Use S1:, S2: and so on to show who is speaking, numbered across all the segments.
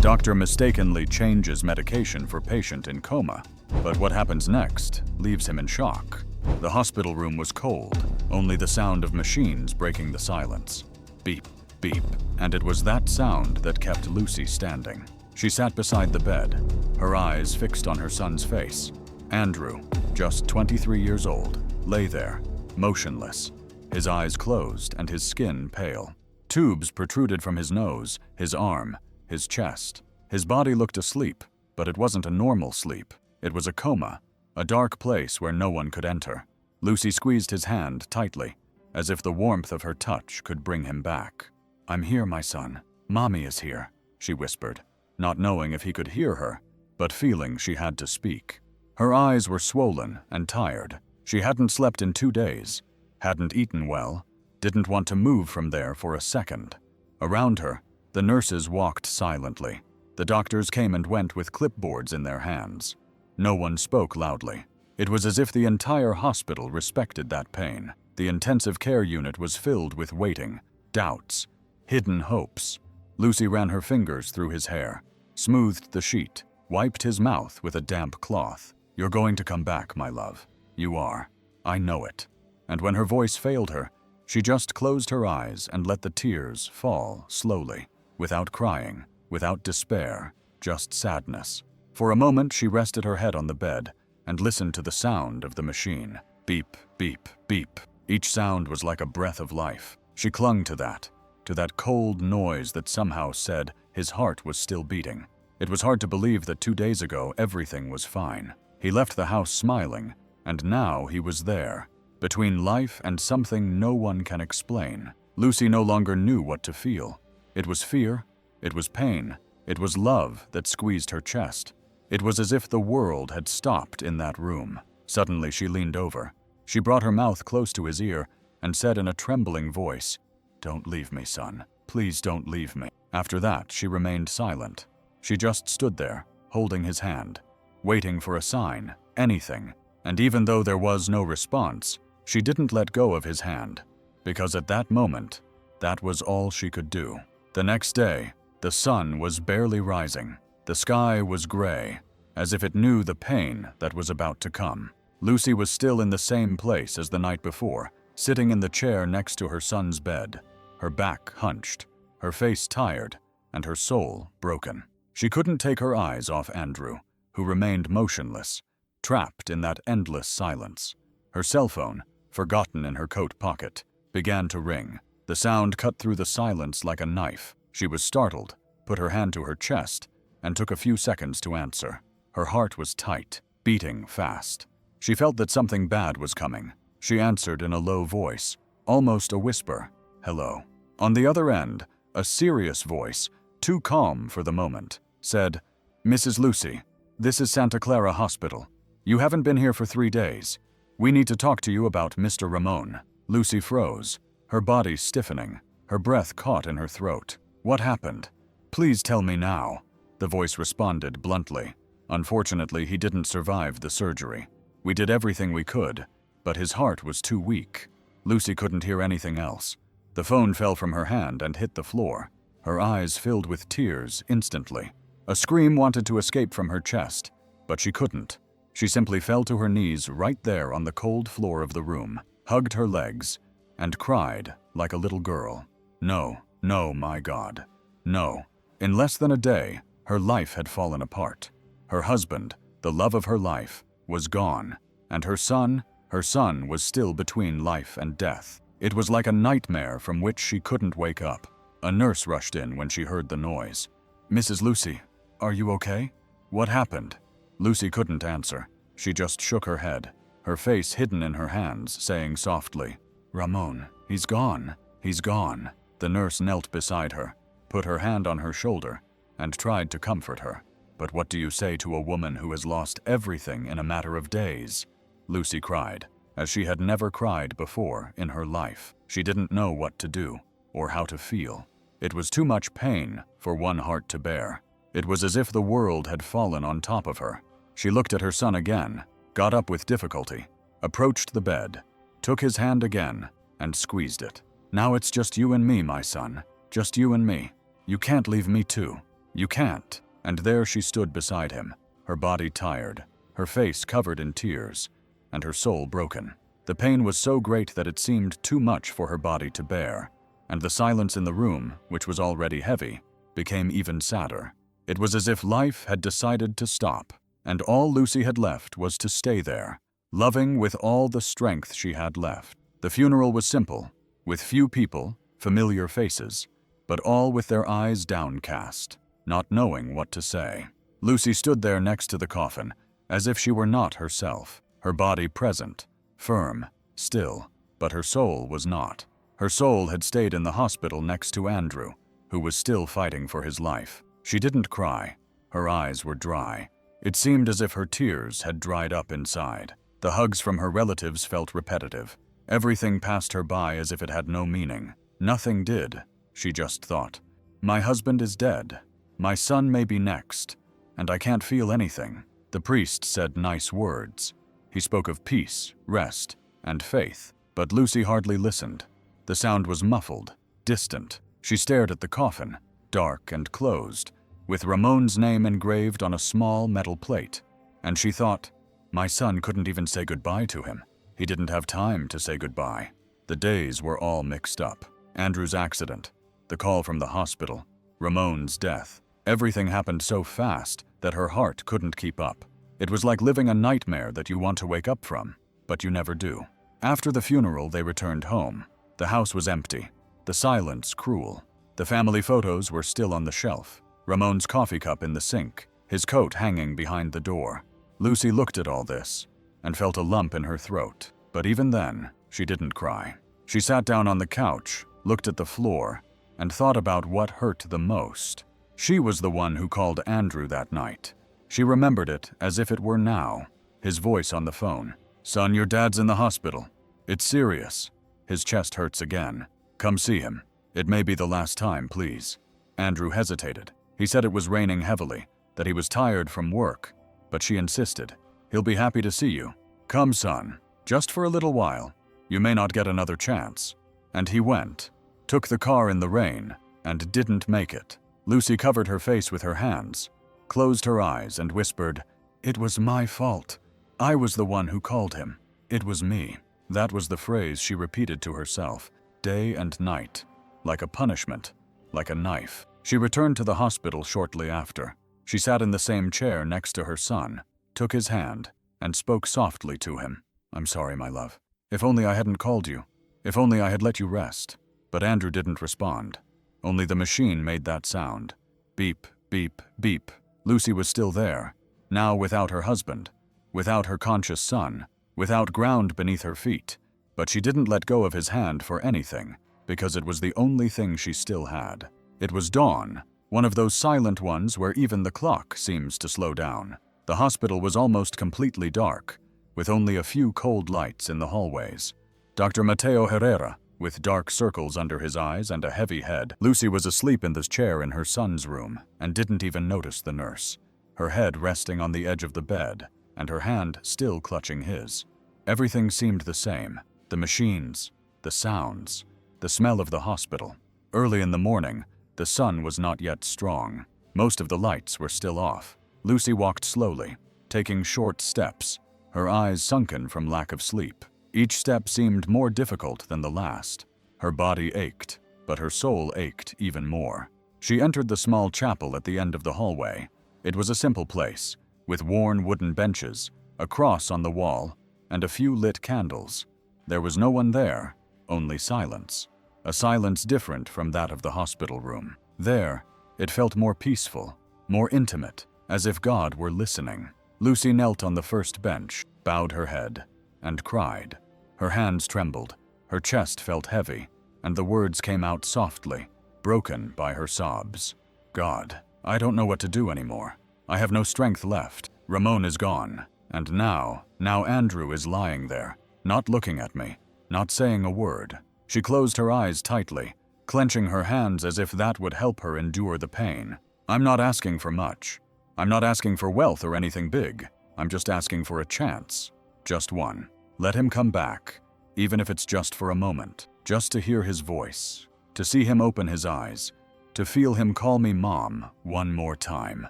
S1: Doctor mistakenly changes medication for patient in coma, but what happens next leaves him in shock. The hospital room was cold, only the sound of machines breaking the silence. Beep, beep, and it was that sound that kept Lucy standing. She sat beside the bed, her eyes fixed on her son's face. Andrew, just 23 years old, lay there, motionless, his eyes closed and his skin pale. Tubes protruded from his nose, his arm, his chest. His body looked asleep, but it wasn't a normal sleep. It was a coma, a dark place where no one could enter. Lucy squeezed his hand tightly, as if the warmth of her touch could bring him back. "I'm here, my son. Mommy is here," she whispered, not knowing if he could hear her, but feeling she had to speak. Her eyes were swollen and tired. She hadn't slept in 2 days, hadn't eaten well, didn't want to move from there for a second. Around her, the nurses walked silently. The doctors came and went with clipboards in their hands. No one spoke loudly. It was as if the entire hospital respected that pain. The intensive care unit was filled with waiting, doubts, hidden hopes. Lucy ran her fingers through his hair, smoothed the sheet, wiped his mouth with a damp cloth. "You're going to come back, my love. You are. I know it." And when her voice failed her, she just closed her eyes and let the tears fall slowly, without crying, without despair, just sadness. For a moment, she rested her head on the bed and listened to the sound of the machine. Beep, beep, beep. Each sound was like a breath of life. She clung to that cold noise that somehow said his heart was still beating. It was hard to believe that 2 days ago everything was fine. He left the house smiling, and now he was there, between life and something no one can explain. Lucy no longer knew what to feel. It was fear, it was pain, it was love that squeezed her chest. It was as if the world had stopped in that room. Suddenly she leaned over. She brought her mouth close to his ear and said in a trembling voice, "Don't leave me, son. Please don't leave me." After that, she remained silent. She just stood there, holding his hand, waiting for a sign, anything. And even though there was no response, she didn't let go of his hand, because at that moment, that was all she could do. The next day, the sun was barely rising. The sky was gray, as if it knew the pain that was about to come. Lucy was still in the same place as the night before, sitting in the chair next to her son's bed, her back hunched, her face tired, and her soul broken. She couldn't take her eyes off Andrew, who remained motionless, trapped in that endless silence. Her cell phone, forgotten in her coat pocket, began to ring. The sound cut through the silence like a knife. She was startled, put her hand to her chest, and took a few seconds to answer. Her heart was tight, beating fast. She felt that something bad was coming. She answered in a low voice, almost a whisper, "Hello." On the other end, a serious voice, too calm for the moment, said, "Mrs. Lucy, this is Santa Clara Hospital. You haven't been here for 3 days. We need to talk to you about Mr. Ramon." Lucy froze, her body stiffening, her breath caught in her throat. "What happened? Please tell me now," the voice responded bluntly. "Unfortunately, he didn't survive the surgery. We did everything we could, but his heart was too weak." Lucy couldn't hear anything else. The phone fell from her hand and hit the floor. Her eyes filled with tears instantly. A scream wanted to escape from her chest, but she couldn't. She simply fell to her knees right there on the cold floor of the room, hugged her legs, and cried like a little girl. No, no, my God, no. In less than a day, her life had fallen apart. Her husband, the love of her life, was gone, and her son was still between life and death. It was like a nightmare from which she couldn't wake up. A nurse rushed in when she heard the noise. "Mrs. Lucy, are you okay? What happened?" Lucy couldn't answer. She just shook her head, her face hidden in her hands, saying softly, "Ramon, he's gone. He's gone." The nurse knelt beside her, put her hand on her shoulder, and tried to comfort her. "But what do you say to a woman who has lost everything in a matter of days?" Lucy cried, as she had never cried before in her life. She didn't know what to do, or how to feel. It was too much pain for one heart to bear. It was as if the world had fallen on top of her. She looked at her son again, got up with difficulty, approached the bed, took his hand again, and squeezed it. "Now it's just you and me, my son. Just you and me. You can't leave me too." "You can't." And there she stood beside him, her body tired, her face covered in tears, and her soul broken. The pain was so great that it seemed too much for her body to bear, and the silence in the room, which was already heavy, became even sadder. It was as if life had decided to stop, and all Lucy had left was to stay there, loving with all the strength she had left. The funeral was simple, with few people, familiar faces, but all with their eyes downcast, not knowing what to say. Lucy stood there next to the coffin, as if she were not herself, her body present, firm, still, but her soul was not. Her soul had stayed in the hospital next to Andrew, who was still fighting for his life. She didn't cry. Her eyes were dry. It seemed as if her tears had dried up inside. The hugs from her relatives felt repetitive. Everything passed her by as if it had no meaning. Nothing did, she just thought. My husband is dead. My son may be next, and I can't feel anything. The priest said nice words. He spoke of peace, rest, and faith, but Lucy hardly listened. The sound was muffled, distant. She stared at the coffin, dark and closed, with Ramon's name engraved on a small metal plate, and she thought, my son couldn't even say goodbye to him. He didn't have time to say goodbye. The days were all mixed up. Andrew's accident, the call from the hospital, Ramon's death. Everything happened so fast that her heart couldn't keep up. It was like living a nightmare that you want to wake up from, but you never do. After the funeral, they returned home. The house was empty, the silence cruel. The family photos were still on the shelf, Ramon's coffee cup in the sink, his coat hanging behind the door. Lucy looked at all this and felt a lump in her throat, but even then, she didn't cry. She sat down on the couch, looked at the floor, and thought about what hurt the most. She was the one who called Andrew that night. She remembered it as if it were now, his voice on the phone. Son, your dad's in the hospital. It's serious. His chest hurts again. Come see him. It may be the last time, please. Andrew hesitated. He said it was raining heavily, that he was tired from work, but she insisted. He'll be happy to see you. Come, son, just for a little while. You may not get another chance. And he went, took the car in the rain, and didn't make it. Lucy covered her face with her hands, closed her eyes, and whispered, "It was my fault. I was the one who called him. It was me." That was the phrase she repeated to herself, day and night, like a punishment, like a knife. She returned to the hospital shortly after. She sat in the same chair next to her son, took his hand, and spoke softly to him. "I'm sorry, my love. If only I hadn't called you. If only I had let you rest." But Andrew didn't respond. Only the machine made that sound. Beep, beep, beep. Lucy was still there, now without her husband, without her conscious son, without ground beneath her feet. But she didn't let go of his hand for anything, because it was the only thing she still had. It was dawn, one of those silent ones where even the clock seems to slow down. The hospital was almost completely dark, with only a few cold lights in the hallways. Dr. Mateo Herrera, with dark circles under his eyes and a heavy head. Lucy was asleep in this chair in her son's room and didn't even notice the nurse, her head resting on the edge of the bed and her hand still clutching his. Everything seemed the same, the machines, the sounds, the smell of the hospital. Early in the morning, the sun was not yet strong. Most of the lights were still off. Lucy walked slowly, taking short steps, her eyes sunken from lack of sleep. Each step seemed more difficult than the last. Her body ached, but her soul ached even more. She entered the small chapel at the end of the hallway. It was a simple place, with worn wooden benches, a cross on the wall, and a few lit candles. There was no one there, only silence. A silence different from that of the hospital room. There, it felt more peaceful, more intimate, as if God were listening. Lucy knelt on the first bench, bowed her head, and cried. Her hands trembled, her chest felt heavy, and the words came out softly, broken by her sobs. God, I don't know what to do anymore. I have no strength left. Ramon is gone, and now Andrew is lying there, not looking at me, not saying a word. She closed her eyes tightly, clenching her hands as if that would help her endure the pain. I'm not asking for much. I'm not asking for wealth or anything big. I'm just asking for a chance. Just one. Let him come back, even if it's just for a moment, just to hear his voice, to see him open his eyes, to feel him call me Mom one more time.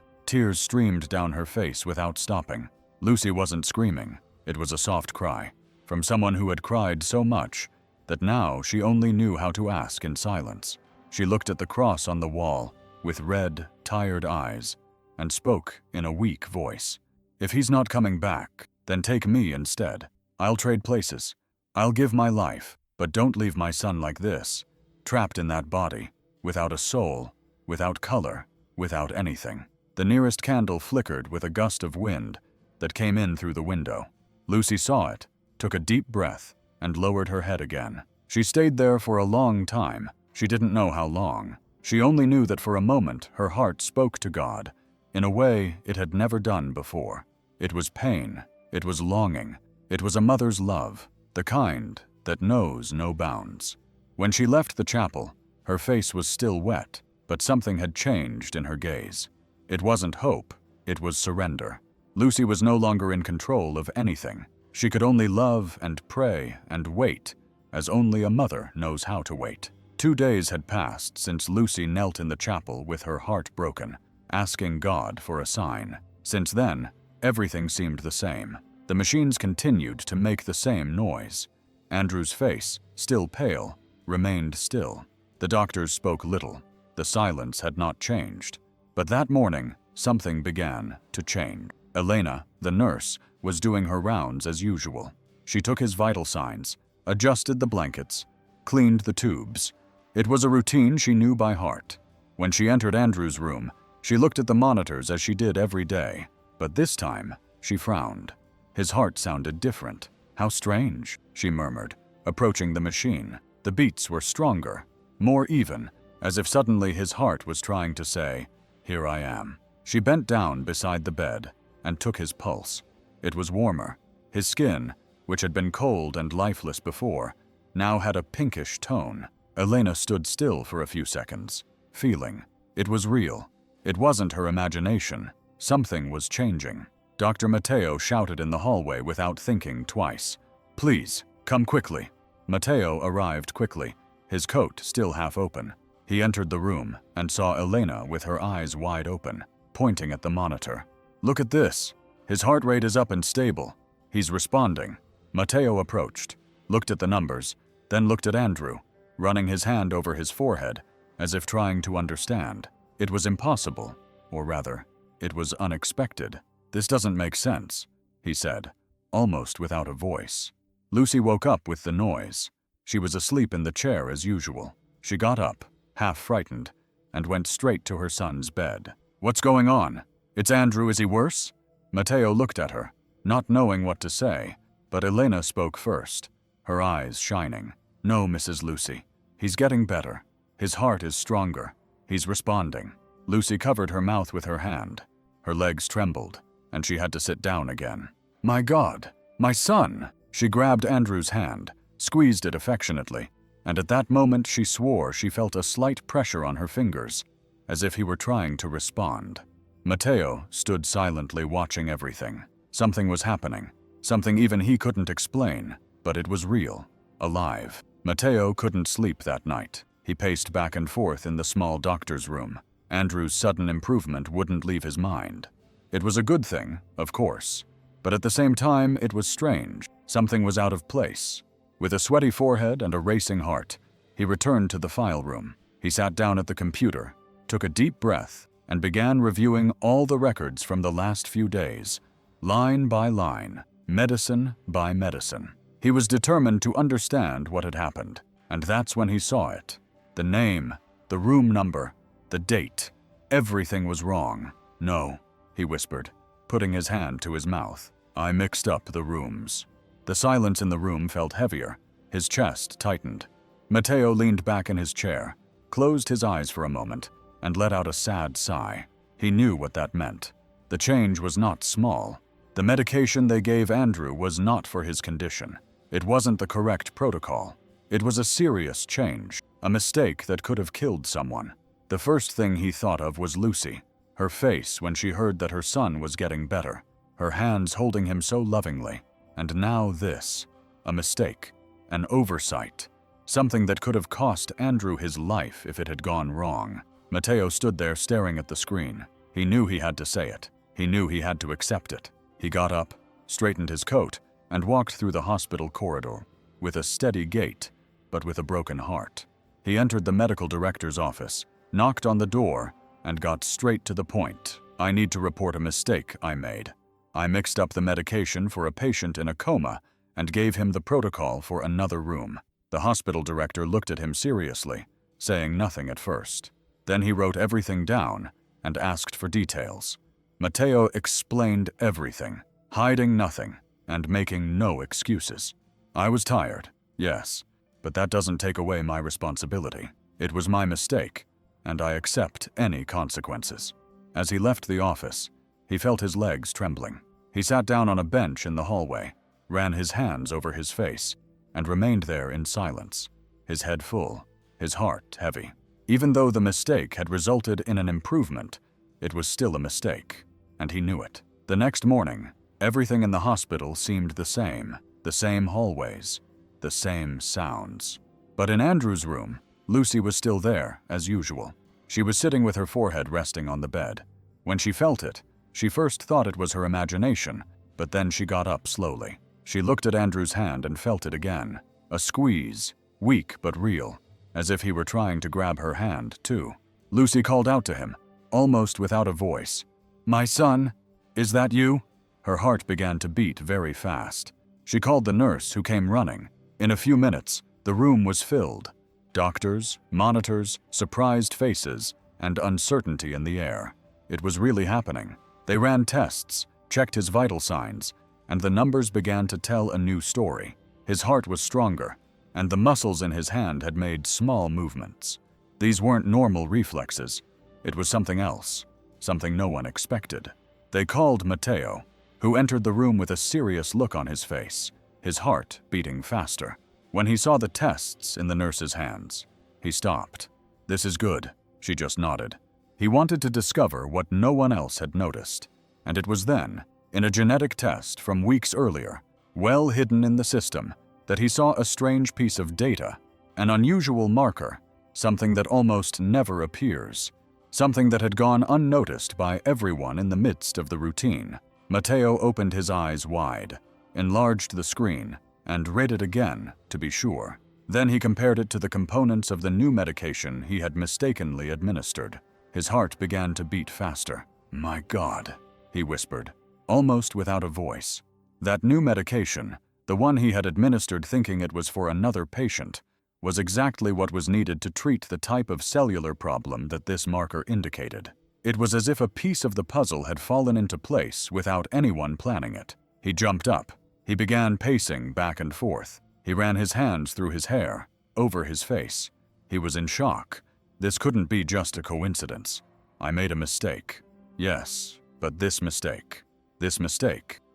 S1: Tears streamed down her face without stopping. Lucy wasn't screaming. It was a soft cry, from someone who had cried so much that now she only knew how to ask in silence. She looked at the cross on the wall with red, tired eyes and spoke in a weak voice. "If he's not coming back, then take me instead. I'll trade places. I'll give my life, but don't leave my son like this, trapped in that body, without a soul, without color, without anything." The nearest candle flickered with a gust of wind that came in through the window. Lucy saw it, took a deep breath, and lowered her head again. She stayed there for a long time. She didn't know how long. She only knew that for a moment her heart spoke to God in a way it had never done before. It was pain. It was longing. It was a mother's love, the kind that knows no bounds. When she left the chapel, her face was still wet, but something had changed in her gaze. It wasn't hope, it was surrender. Lucy was no longer in control of anything. She could only love and pray and wait, as only a mother knows how to wait. 2 days had passed since Lucy knelt in the chapel with her heart broken, asking God for a sign. Since then, everything seemed the same. The machines continued to make the same noise. Andrew's face, still pale, remained still. The doctors spoke little. The silence had not changed. But that morning, something began to change. Elena, the nurse, was doing her rounds as usual. She took his vital signs, adjusted the blankets, cleaned the tubes. It was a routine she knew by heart. When she entered Andrew's room, she looked at the monitors as she did every day. But this time, she frowned. His heart sounded different. "How strange," she murmured, approaching the machine. The beats were stronger, more even, as if suddenly his heart was trying to say, "Here I am." She bent down beside the bed and took his pulse. It was warmer. His skin, which had been cold and lifeless before, now had a pinkish tone. Elena stood still for a few seconds, feeling. It was real. It wasn't her imagination. Something was changing. Dr. Matteo shouted in the hallway without thinking twice. "Please, come quickly." Matteo arrived quickly, his coat still half open. He entered the room and saw Elena with her eyes wide open, pointing at the monitor. "Look at this. His heart rate is up and stable. He's responding." Matteo approached, looked at the numbers, then looked at Andrew, running his hand over his forehead, as if trying to understand. It was impossible, or rather, it was unexpected. "This doesn't make sense," he said, almost without a voice. Lucy woke up with the noise. She was asleep in the chair as usual. She got up, half frightened, and went straight to her son's bed. "What's going on? It's Andrew, is he worse?" Matteo looked at her, not knowing what to say, but Elena spoke first, her eyes shining. "No, Mrs. Lucy. He's getting better. His heart is stronger. He's responding." Lucy covered her mouth with her hand. Her legs trembled, and she had to sit down again. "My God, my son!" She grabbed Andrew's hand, squeezed it affectionately, and at that moment she swore she felt a slight pressure on her fingers, as if he were trying to respond. Matteo stood silently watching everything. Something was happening, something even he couldn't explain, but it was real, alive. Matteo couldn't sleep that night. He paced back and forth in the small doctor's room. Andrew's sudden improvement wouldn't leave his mind. It was a good thing, of course, but at the same time it was strange. Something was out of place. With a sweaty forehead and a racing heart, he returned to the file room. He sat down at the computer, took a deep breath, and began reviewing all the records from the last few days, line by line, medicine by medicine. He was determined to understand what had happened, and that's when he saw it. The name, the room number, the date. Everything was wrong. "No," he whispered, putting his hand to his mouth. "I mixed up the rooms." The silence in the room felt heavier. His chest tightened. Matteo leaned back in his chair, closed his eyes for a moment, and let out a sad sigh. He knew what that meant. The change was not small. The medication they gave Andrew was not for his condition. It wasn't the correct protocol. It was a serious change, a mistake that could have killed someone. The first thing he thought of was Lucy, her face when she heard that her son was getting better, her hands holding him so lovingly. And now this, a mistake, an oversight, something that could have cost Andrew his life if it had gone wrong. Matteo stood there staring at the screen. He knew he had to say it. He knew he had to accept it. He got up, straightened his coat, and walked through the hospital corridor, with a steady gait, but with a broken heart. He entered the medical director's office, knocked on the door, and got straight to the point. I need to report a mistake I made. I mixed up the medication for a patient in a coma and gave him the protocol for another room. The hospital director looked at him seriously, saying nothing at first. Then he wrote everything down and asked for details. Matteo explained everything, hiding nothing and making no excuses. I was tired, yes, but that doesn't take away my responsibility. It was my mistake, and I accept any consequences. As he left the office, he felt his legs trembling. He sat down on a bench in the hallway, ran his hands over his face, and remained there in silence, his head full, his heart heavy. Even though the mistake had resulted in an improvement, it was still a mistake, and he knew it. The next morning, everything in the hospital seemed the same hallways, the same sounds. But in Andrew's room, Lucy was still there, as usual. She was sitting with her forehead resting on the bed. When she felt it, she first thought it was her imagination, but then she got up slowly. She looked at Andrew's hand and felt it again. A squeeze, weak but real, as if he were trying to grab her hand, too. Lucy called out to him, almost without a voice. "My son, is that you?" Her heart began to beat very fast. She called the nurse, who came running. In a few minutes, the room was filled. Doctors, monitors, surprised faces, and uncertainty in the air. It was really happening. They ran tests, checked his vital signs, and the numbers began to tell a new story. His heart was stronger, and the muscles in his hand had made small movements. These weren't normal reflexes. It was something else, something no one expected. They called Matteo, who entered the room with a serious look on his face, his heart beating faster. When he saw the tests in the nurse's hands, he stopped. "This is good," she just nodded. He wanted to discover what no one else had noticed, and it was then, in a genetic test from weeks earlier, well hidden in the system, that he saw a strange piece of data, an unusual marker, something that almost never appears, something that had gone unnoticed by everyone in the midst of the routine. Matteo opened his eyes wide, enlarged the screen, and read it again to be sure. Then he compared it to the components of the new medication he had mistakenly administered. His heart began to beat faster. "My God," he whispered, almost without a voice. That new medication, the one he had administered thinking it was for another patient, was exactly what was needed to treat the type of cellular problem that this marker indicated. It was as if a piece of the puzzle had fallen into place without anyone planning it. He jumped up. He began pacing back and forth. He ran his hands through his hair, over his face. He was in shock. This couldn't be just a coincidence. I made a mistake. Yes, but this mistake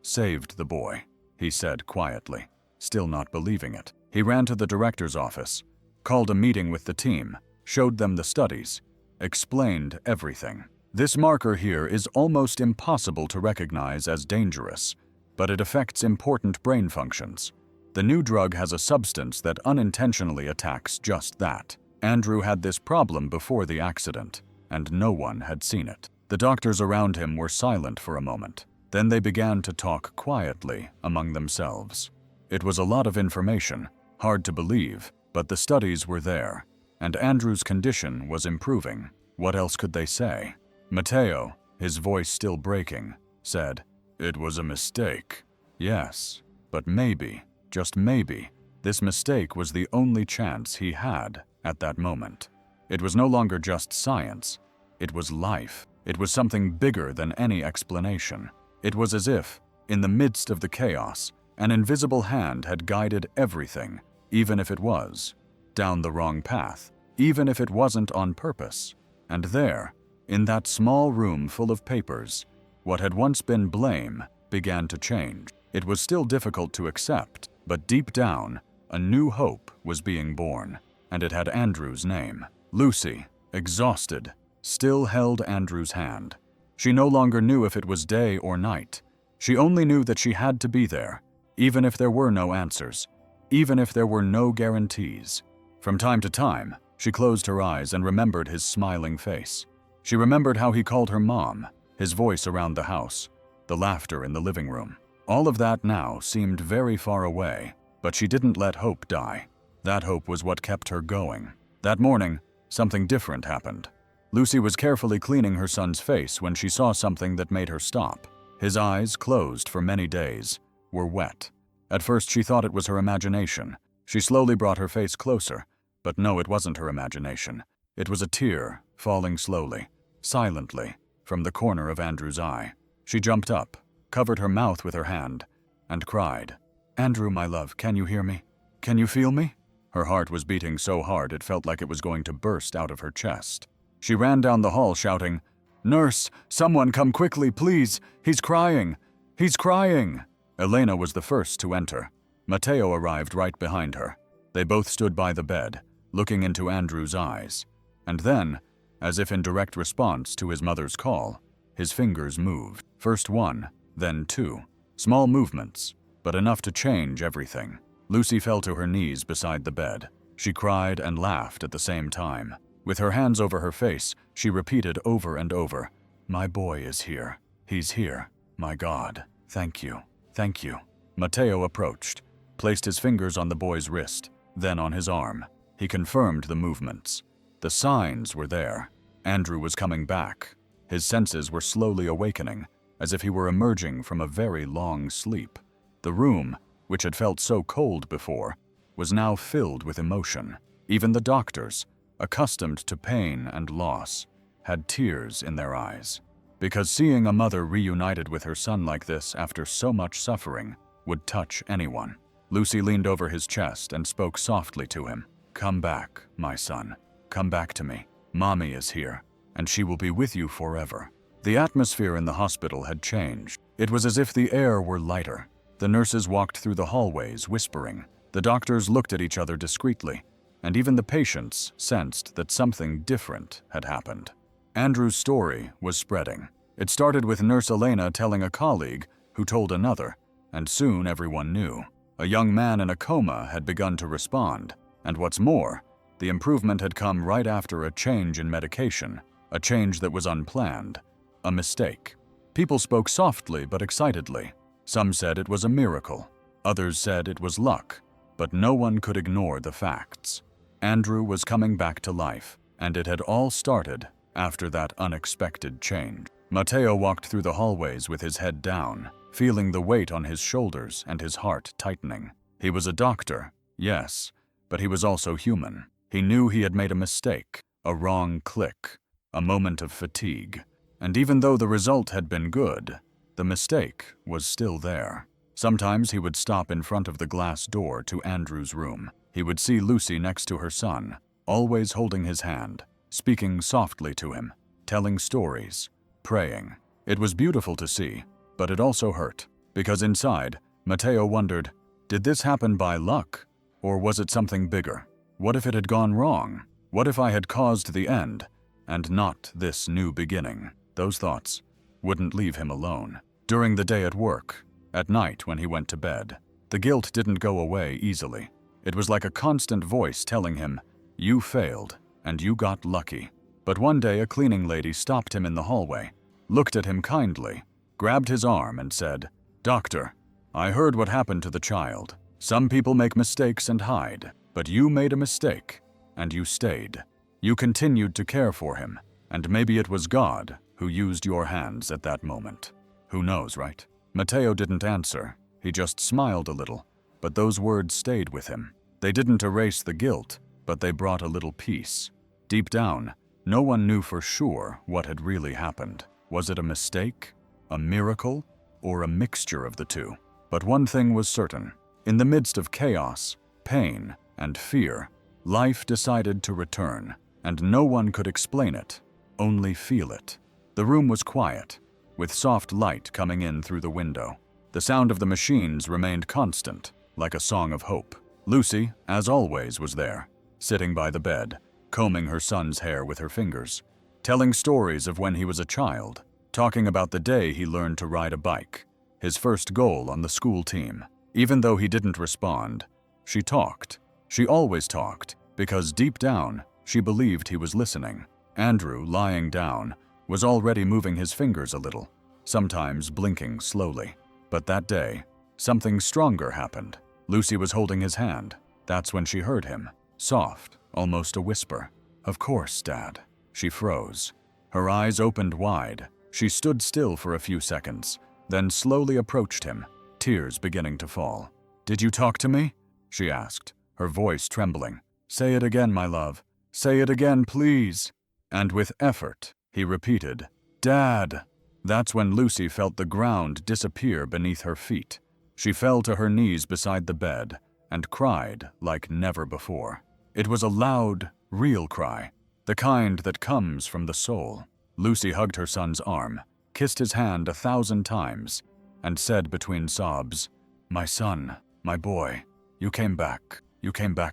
S1: saved the boy, he said quietly, still not believing it. He ran to the director's office, called a meeting with the team, showed them the studies, explained everything. "This marker here is almost impossible to recognize as dangerous, but it affects important brain functions. The new drug has a substance that unintentionally attacks just that. Andrew had this problem before the accident, and no one had seen it." The doctors around him were silent for a moment. Then they began to talk quietly among themselves. It was a lot of information, hard to believe, but the studies were there, and Andrew's condition was improving. What else could they say? Matteo, his voice still breaking, said, "It was a mistake." Yes, but maybe, just maybe, this mistake was the only chance he had at that moment. It was no longer just science. It was life. It was something bigger than any explanation. It was as if, in the midst of the chaos, an invisible hand had guided everything, even if it was down the wrong path, even if it wasn't on purpose. And there, in that small room full of papers, what had once been blame began to change. It was still difficult to accept, but deep down, a new hope was being born, and it had Andrew's name. Lucy, exhausted, still held Andrew's hand. She no longer knew if it was day or night. She only knew that she had to be there, even if there were no answers, even if there were no guarantees. From time to time, She closed her eyes and remembered his smiling face. She remembered how he called her mom, his voice around the house, the laughter in the living room. All of that now seemed very far away, but she didn't let hope die. That hope was what kept her going. That morning, something different happened. Lucy was carefully cleaning her son's face when she saw something that made her stop. His eyes, closed for many days, were wet. At first she thought it was her imagination. She slowly brought her face closer, but no, it wasn't her imagination. It was a tear falling slowly, silently, from the corner of Andrew's eye. She jumped up, covered her mouth with her hand, and cried, "Andrew, my love, can you hear me? Can you feel me?" Her heart was beating so hard it felt like it was going to burst out of her chest. She ran down the hall shouting, "Nurse, someone come quickly, please! He's crying! He's crying!" Elena was the first to enter. Matteo arrived right behind her. They both stood by the bed, looking into Andrew's eyes. And then, as if in direct response to his mother's call, his fingers moved. First one, then two. Small movements, but enough to change everything. Lucy fell to her knees beside the bed. She cried and laughed at the same time. With her hands over her face, she repeated over and over, "My boy is here. He's here. My God. Thank you. Thank you." Matteo approached, placed his fingers on the boy's wrist, then on his arm. He confirmed the movements. The signs were there. Andrew was coming back. His senses were slowly awakening, as if he were emerging from a very long sleep. The room, which had felt so cold before, was now filled with emotion. Even the doctors, accustomed to pain and loss, had tears in their eyes. Because seeing a mother reunited with her son like this after so much suffering would touch anyone. Lucy leaned over his chest and spoke softly to him. "Come back, my son. Come back to me. Mommy is here, and she will be with you forever." The atmosphere in the hospital had changed. It was as if the air were lighter. The nurses walked through the hallways, whispering. The doctors looked at each other discreetly, and even the patients sensed that something different had happened. Andrew's story was spreading. It started with Nurse Elena telling a colleague, who told another, and soon everyone knew. A young man in a coma had begun to respond, and what's more, the improvement had come right after a change in medication, a change that was unplanned, a mistake. People spoke softly but excitedly. Some said it was a miracle, others said it was luck, but no one could ignore the facts. Andrew was coming back to life, and it had all started after that unexpected change. Matteo walked through the hallways with his head down, feeling the weight on his shoulders and his heart tightening. He was a doctor, yes, but he was also human. He knew he had made a mistake, a wrong click, a moment of fatigue. And even though the result had been good, the mistake was still there. Sometimes he would stop in front of the glass door to Andrew's room. He would see Lucy next to her son, always holding his hand, speaking softly to him, telling stories, praying. It was beautiful to see, but it also hurt, because inside, Matteo wondered, did this happen by luck, or was it something bigger? What if it had gone wrong? What if I had caused the end, and not this new beginning? Those thoughts wouldn't leave him alone. During the day at work, at night when he went to bed, the guilt didn't go away easily. It was like a constant voice telling him, "You failed, and you got lucky." But one day a cleaning lady stopped him in the hallway, looked at him kindly, grabbed his arm and said, "Doctor, I heard what happened to the child. Some people make mistakes and hide, but you made a mistake, and you stayed. You continued to care for him, and maybe it was God who used your hands at that moment. Who knows, right?" Matteo didn't answer. He just smiled a little, but those words stayed with him. They didn't erase the guilt, but they brought a little peace. Deep down, no one knew for sure what had really happened. Was it a mistake, a miracle, or a mixture of the two? But one thing was certain. In the midst of chaos, pain, and fear, life decided to return, and no one could explain it, only feel it. The room was quiet, with soft light coming in through the window. The sound of the machines remained constant, like a song of hope. Lucy, as always, was there, sitting by the bed, combing her son's hair with her fingers, telling stories of when he was a child, talking about the day he learned to ride a bike, his first goal on the school team. Even though he didn't respond, she talked. She always talked, because deep down, She believed he was listening. Andrew, lying down, was already moving his fingers a little, sometimes blinking slowly. But that day, something stronger happened. Lucy was holding his hand. That's when she heard him. Soft, almost a whisper. "Of course, Dad." She froze. Her eyes opened wide. She stood still for a few seconds, then slowly approached him, tears beginning to fall. "Did you talk to me?" she asked, her voice trembling. "Say it again, my love. Say it again, please." And with effort, he repeated, "Dad." That's when Lucy felt the ground disappear beneath her feet. She fell to her knees beside the bed and cried like never before. It was a loud, real cry, the kind that comes from the soul. Lucy hugged her son's arm, kissed his hand 1,000 times, and said between sobs, "My son, my boy, you came back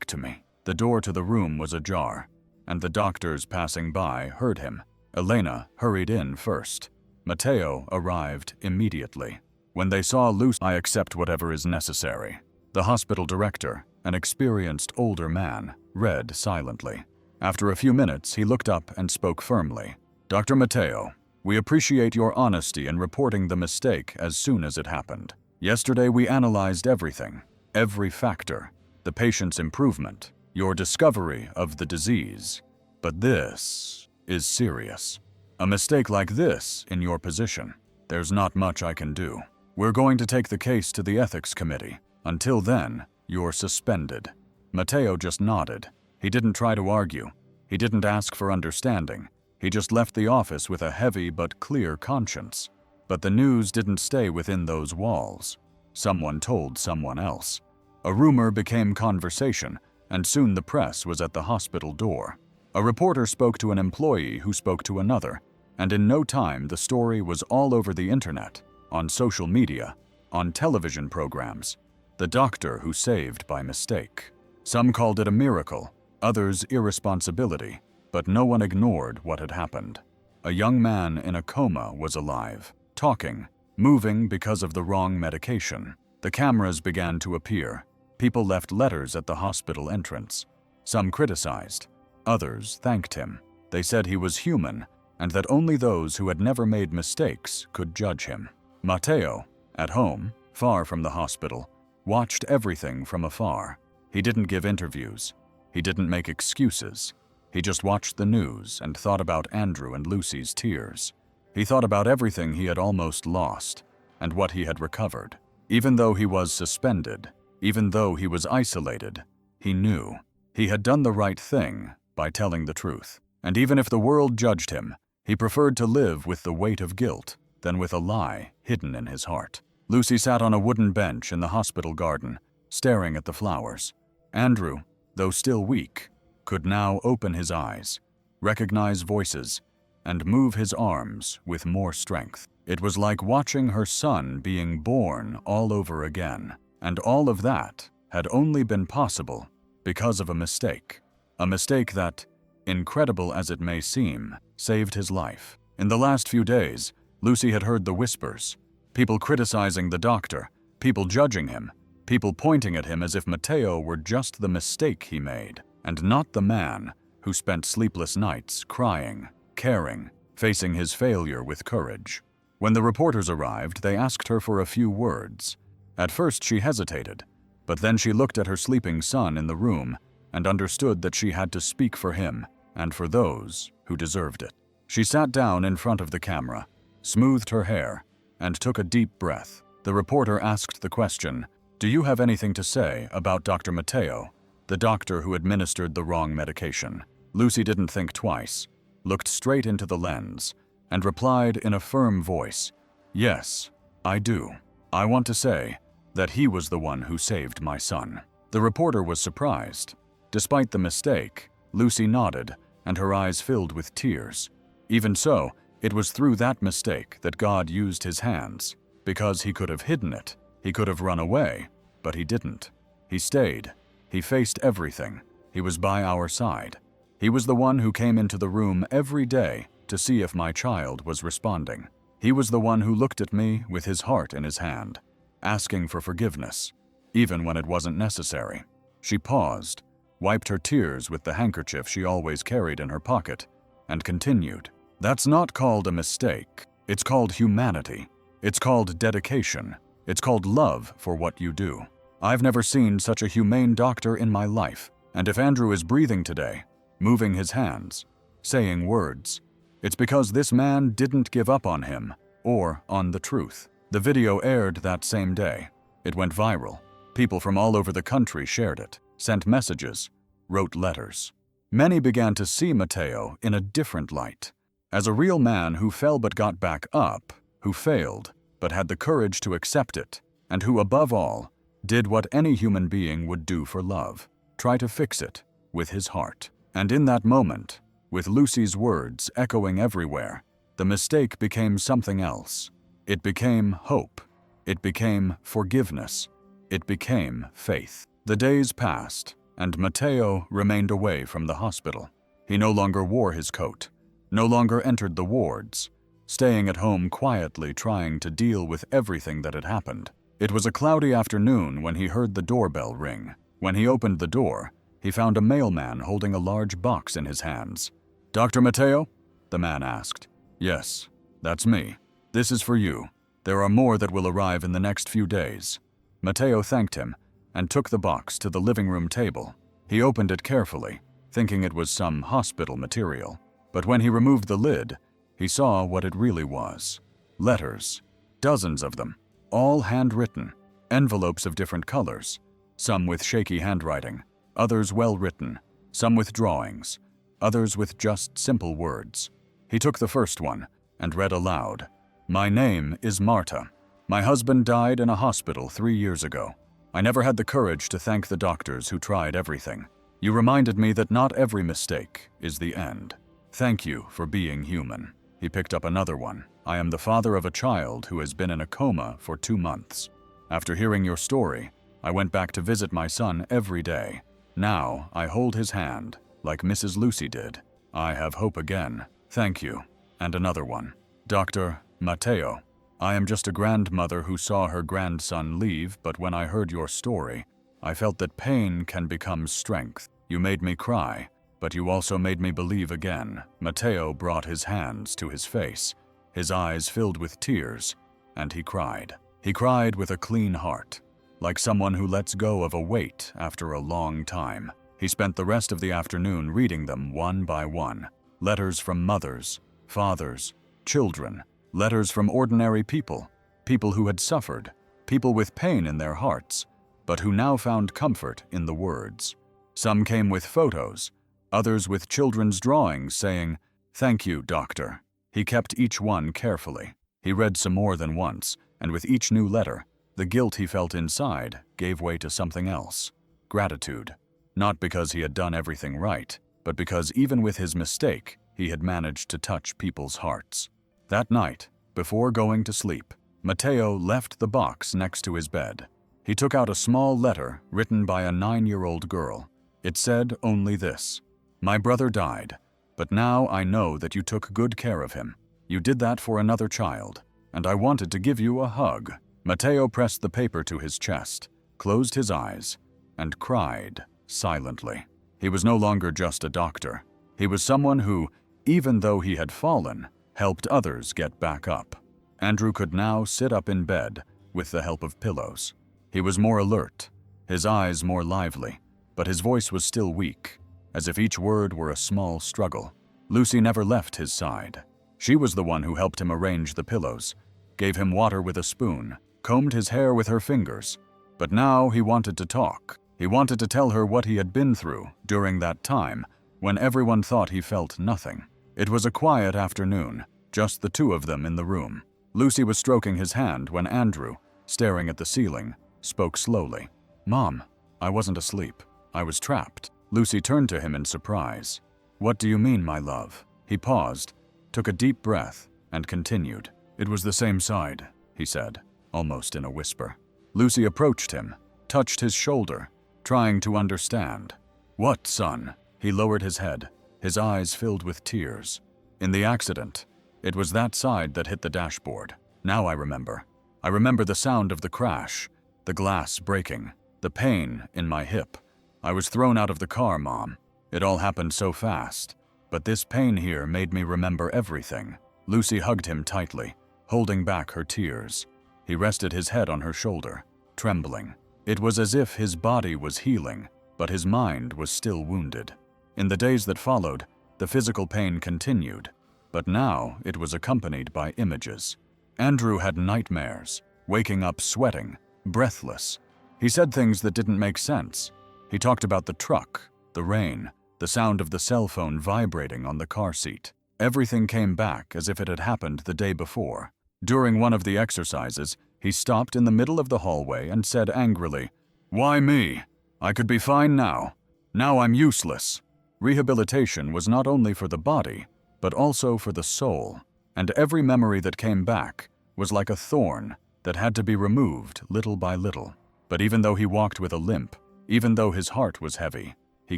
S1: to me." The door to the room was ajar, and the doctors passing by heard him. Elena hurried in first. Matteo arrived immediately. When they saw Lucy, "I accept whatever is necessary." The hospital director, an experienced older man, read silently. After a few minutes, he looked up and spoke firmly. "Dr. Matteo, we appreciate your honesty in reporting the mistake as soon as it happened. Yesterday we analyzed everything, every factor, the patient's improvement, your discovery of the disease. But this is serious. A mistake like this in your position, there's not much I can do. We're going to take the case to the ethics committee. Until then, you're suspended." Matteo just nodded. He didn't try to argue. He didn't ask for understanding. He just left the office with a heavy but clear conscience. But the news didn't stay within those walls. Someone told someone else. A rumor became conversation, and soon the press was at the hospital door. A reporter spoke to an employee who spoke to another, and in no time the story was all over the internet, on social media, on television programs. The doctor who saved by mistake. Some called it a miracle, others irresponsibility, but no one ignored what had happened. A young man in a coma was alive, talking, moving because of the wrong medication. The cameras began to appear. People left letters at the hospital entrance. Some criticized. Others thanked him. They said he was human, and that only those who had never made mistakes could judge him. Matteo, at home, far from the hospital, watched everything from afar. He didn't give interviews. He didn't make excuses. He just watched the news and thought about Andrew and Lucy's tears. He thought about everything he had almost lost and what he had recovered. Even though he was suspended, even though he was isolated, he knew he had done the right thing by telling the truth. And even if the world judged him, he preferred to live with the weight of guilt than with a lie hidden in his heart. Lucy sat on a wooden bench in the hospital garden, staring at the flowers. Andrew, though still weak, could now open his eyes, recognize voices, and move his arms with more strength. It was like watching her son being born all over again. And all of that had only been possible because of a mistake. A mistake that, incredible as it may seem, saved his life. In the last few days, Lucy had heard the whispers. People criticizing the doctor, people judging him, people pointing at him as if Matteo were just the mistake he made, and not the man who spent sleepless nights crying, caring, facing his failure with courage. When the reporters arrived, they asked her for a few words. At first she hesitated, but then she looked at her sleeping son in the room and understood that she had to speak for him and for those who deserved it. She sat down in front of the camera, smoothed her hair, and took a deep breath. The reporter asked the question, "Do you have anything to say about Dr. Matteo, the doctor who administered the wrong medication?" Lucy didn't think twice, looked straight into the lens, and replied in a firm voice, "Yes, I do. I want to say that he was the one who saved my son." The reporter was surprised. Despite the mistake, Lucy nodded, and her eyes filled with tears. Even so, it was through that mistake that God used his hands, because he could have hidden it, he could have run away, but he didn't. He stayed. He faced everything. He was by our side. He was the one who came into the room every day to see if my child was responding. He was the one who looked at me with his heart in his hand, asking for forgiveness, even when it wasn't necessary. She paused, wiped her tears with the handkerchief she always carried in her pocket, and continued. That's not called a mistake. It's called humanity. It's called dedication. It's called love for what you do. I've never seen such a humane doctor in my life, and if Andrew is breathing today, moving his hands, saying words, it's because this man didn't give up on him or on the truth. The video aired that same day. It went viral. People from all over the country shared it, sent messages, wrote letters. Many began to see Matteo in a different light, as a real man who fell but got back up, who failed but had the courage to accept it, and who, above all, did what any human being would do for love, try to fix it with his heart. And in that moment, with Lucy's words echoing everywhere, the mistake became something else. It became hope. It became forgiveness. It became faith. The days passed, and Matteo remained away from the hospital. He no longer wore his coat, no longer entered the wards, staying at home quietly trying to deal with everything that had happened. It was a cloudy afternoon when he heard the doorbell ring. When he opened the door, he found a mailman holding a large box in his hands. "Dr. Matteo?" the man asked. "Yes, that's me. This is for you. There are more that will arrive in the next few days." Matteo thanked him and took the box to the living room table. He opened it carefully, thinking it was some hospital material. But when he removed the lid, he saw what it really was. Letters, dozens of them, all handwritten, envelopes of different colors, some with shaky handwriting, others well-written, some with drawings, others with just simple words. He took the first one and read aloud, "My name is Marta. My husband died in a hospital 3 years ago. I never had the courage to thank the doctors who tried everything. You reminded me that not every mistake is the end. Thank you for being human." He picked up another one. "I am the father of a child who has been in a coma for 2 months. After hearing your story, I went back to visit my son every day. Now I hold his hand, like Mrs. Lucy did. I have hope again. Thank you." And another one. "Dr. Matteo, I am just a grandmother who saw her grandson leave, but when I heard your story, I felt that pain can become strength. You made me cry, but you also made me believe again." Matteo brought his hands to his face. His eyes filled with tears, and he cried. He cried with a clean heart, like someone who lets go of a weight after a long time. He spent the rest of the afternoon reading them one by one. Letters from mothers, fathers, children, letters from ordinary people, people who had suffered, people with pain in their hearts, but who now found comfort in the words. Some came with photos, others with children's drawings saying, "Thank you, doctor." He kept each one carefully. He read some more than once, and with each new letter, the guilt he felt inside gave way to something else. Gratitude. Not because he had done everything right, but because even with his mistake, he had managed to touch people's hearts. That night, before going to sleep, Matteo left the box next to his bed. He took out a small letter written by a 9-year-old girl. It said only this: "My brother died, but now I know that you took good care of him. You did that for another child, and I wanted to give you a hug." Matteo pressed the paper to his chest, closed his eyes, and cried silently. He was no longer just a doctor. He was someone who, even though he had fallen, helped others get back up. Andrew could now sit up in bed with the help of pillows. He was more alert, his eyes more lively, but his voice was still weak, as if each word were a small struggle. Lucy never left his side. She was the one who helped him arrange the pillows, gave him water with a spoon, combed his hair with her fingers. But now he wanted to talk. He wanted to tell her what he had been through during that time when everyone thought he felt nothing. It was a quiet afternoon, just the two of them in the room. Lucy was stroking his hand when Andrew, staring at the ceiling, spoke slowly. "Mom, I wasn't asleep. I was trapped." Lucy turned to him in surprise. "What do you mean, my love?" He paused, took a deep breath, and continued. "It was the same side," he said, almost in a whisper. Lucy approached him, touched his shoulder, trying to understand. "What, son?" He lowered his head, his eyes filled with tears. "In the accident, it was that side that hit the dashboard. Now I remember. I remember the sound of the crash, the glass breaking, the pain in my hip. I was thrown out of the car, Mom. It all happened so fast. But this pain here made me remember everything. Lucy hugged him tightly, holding back her tears. He rested his head on her shoulder, trembling. It was as if his body was healing, but his mind was still wounded. In the days that followed, the physical pain continued, but now it was accompanied by images. Andrew had nightmares, waking up sweating, breathless. He said things that didn't make sense. He talked about the truck, the rain, the sound of the cell phone vibrating on the car seat. Everything came back as if it had happened the day before. During one of the exercises, he stopped in the middle of the hallway and said angrily, "Why me? I could be fine now. Now I'm useless." Rehabilitation was not only for the body, but also for the soul, and every memory that came back was like a thorn that had to be removed little by little. But even though he walked with a limp, even though his heart was heavy, he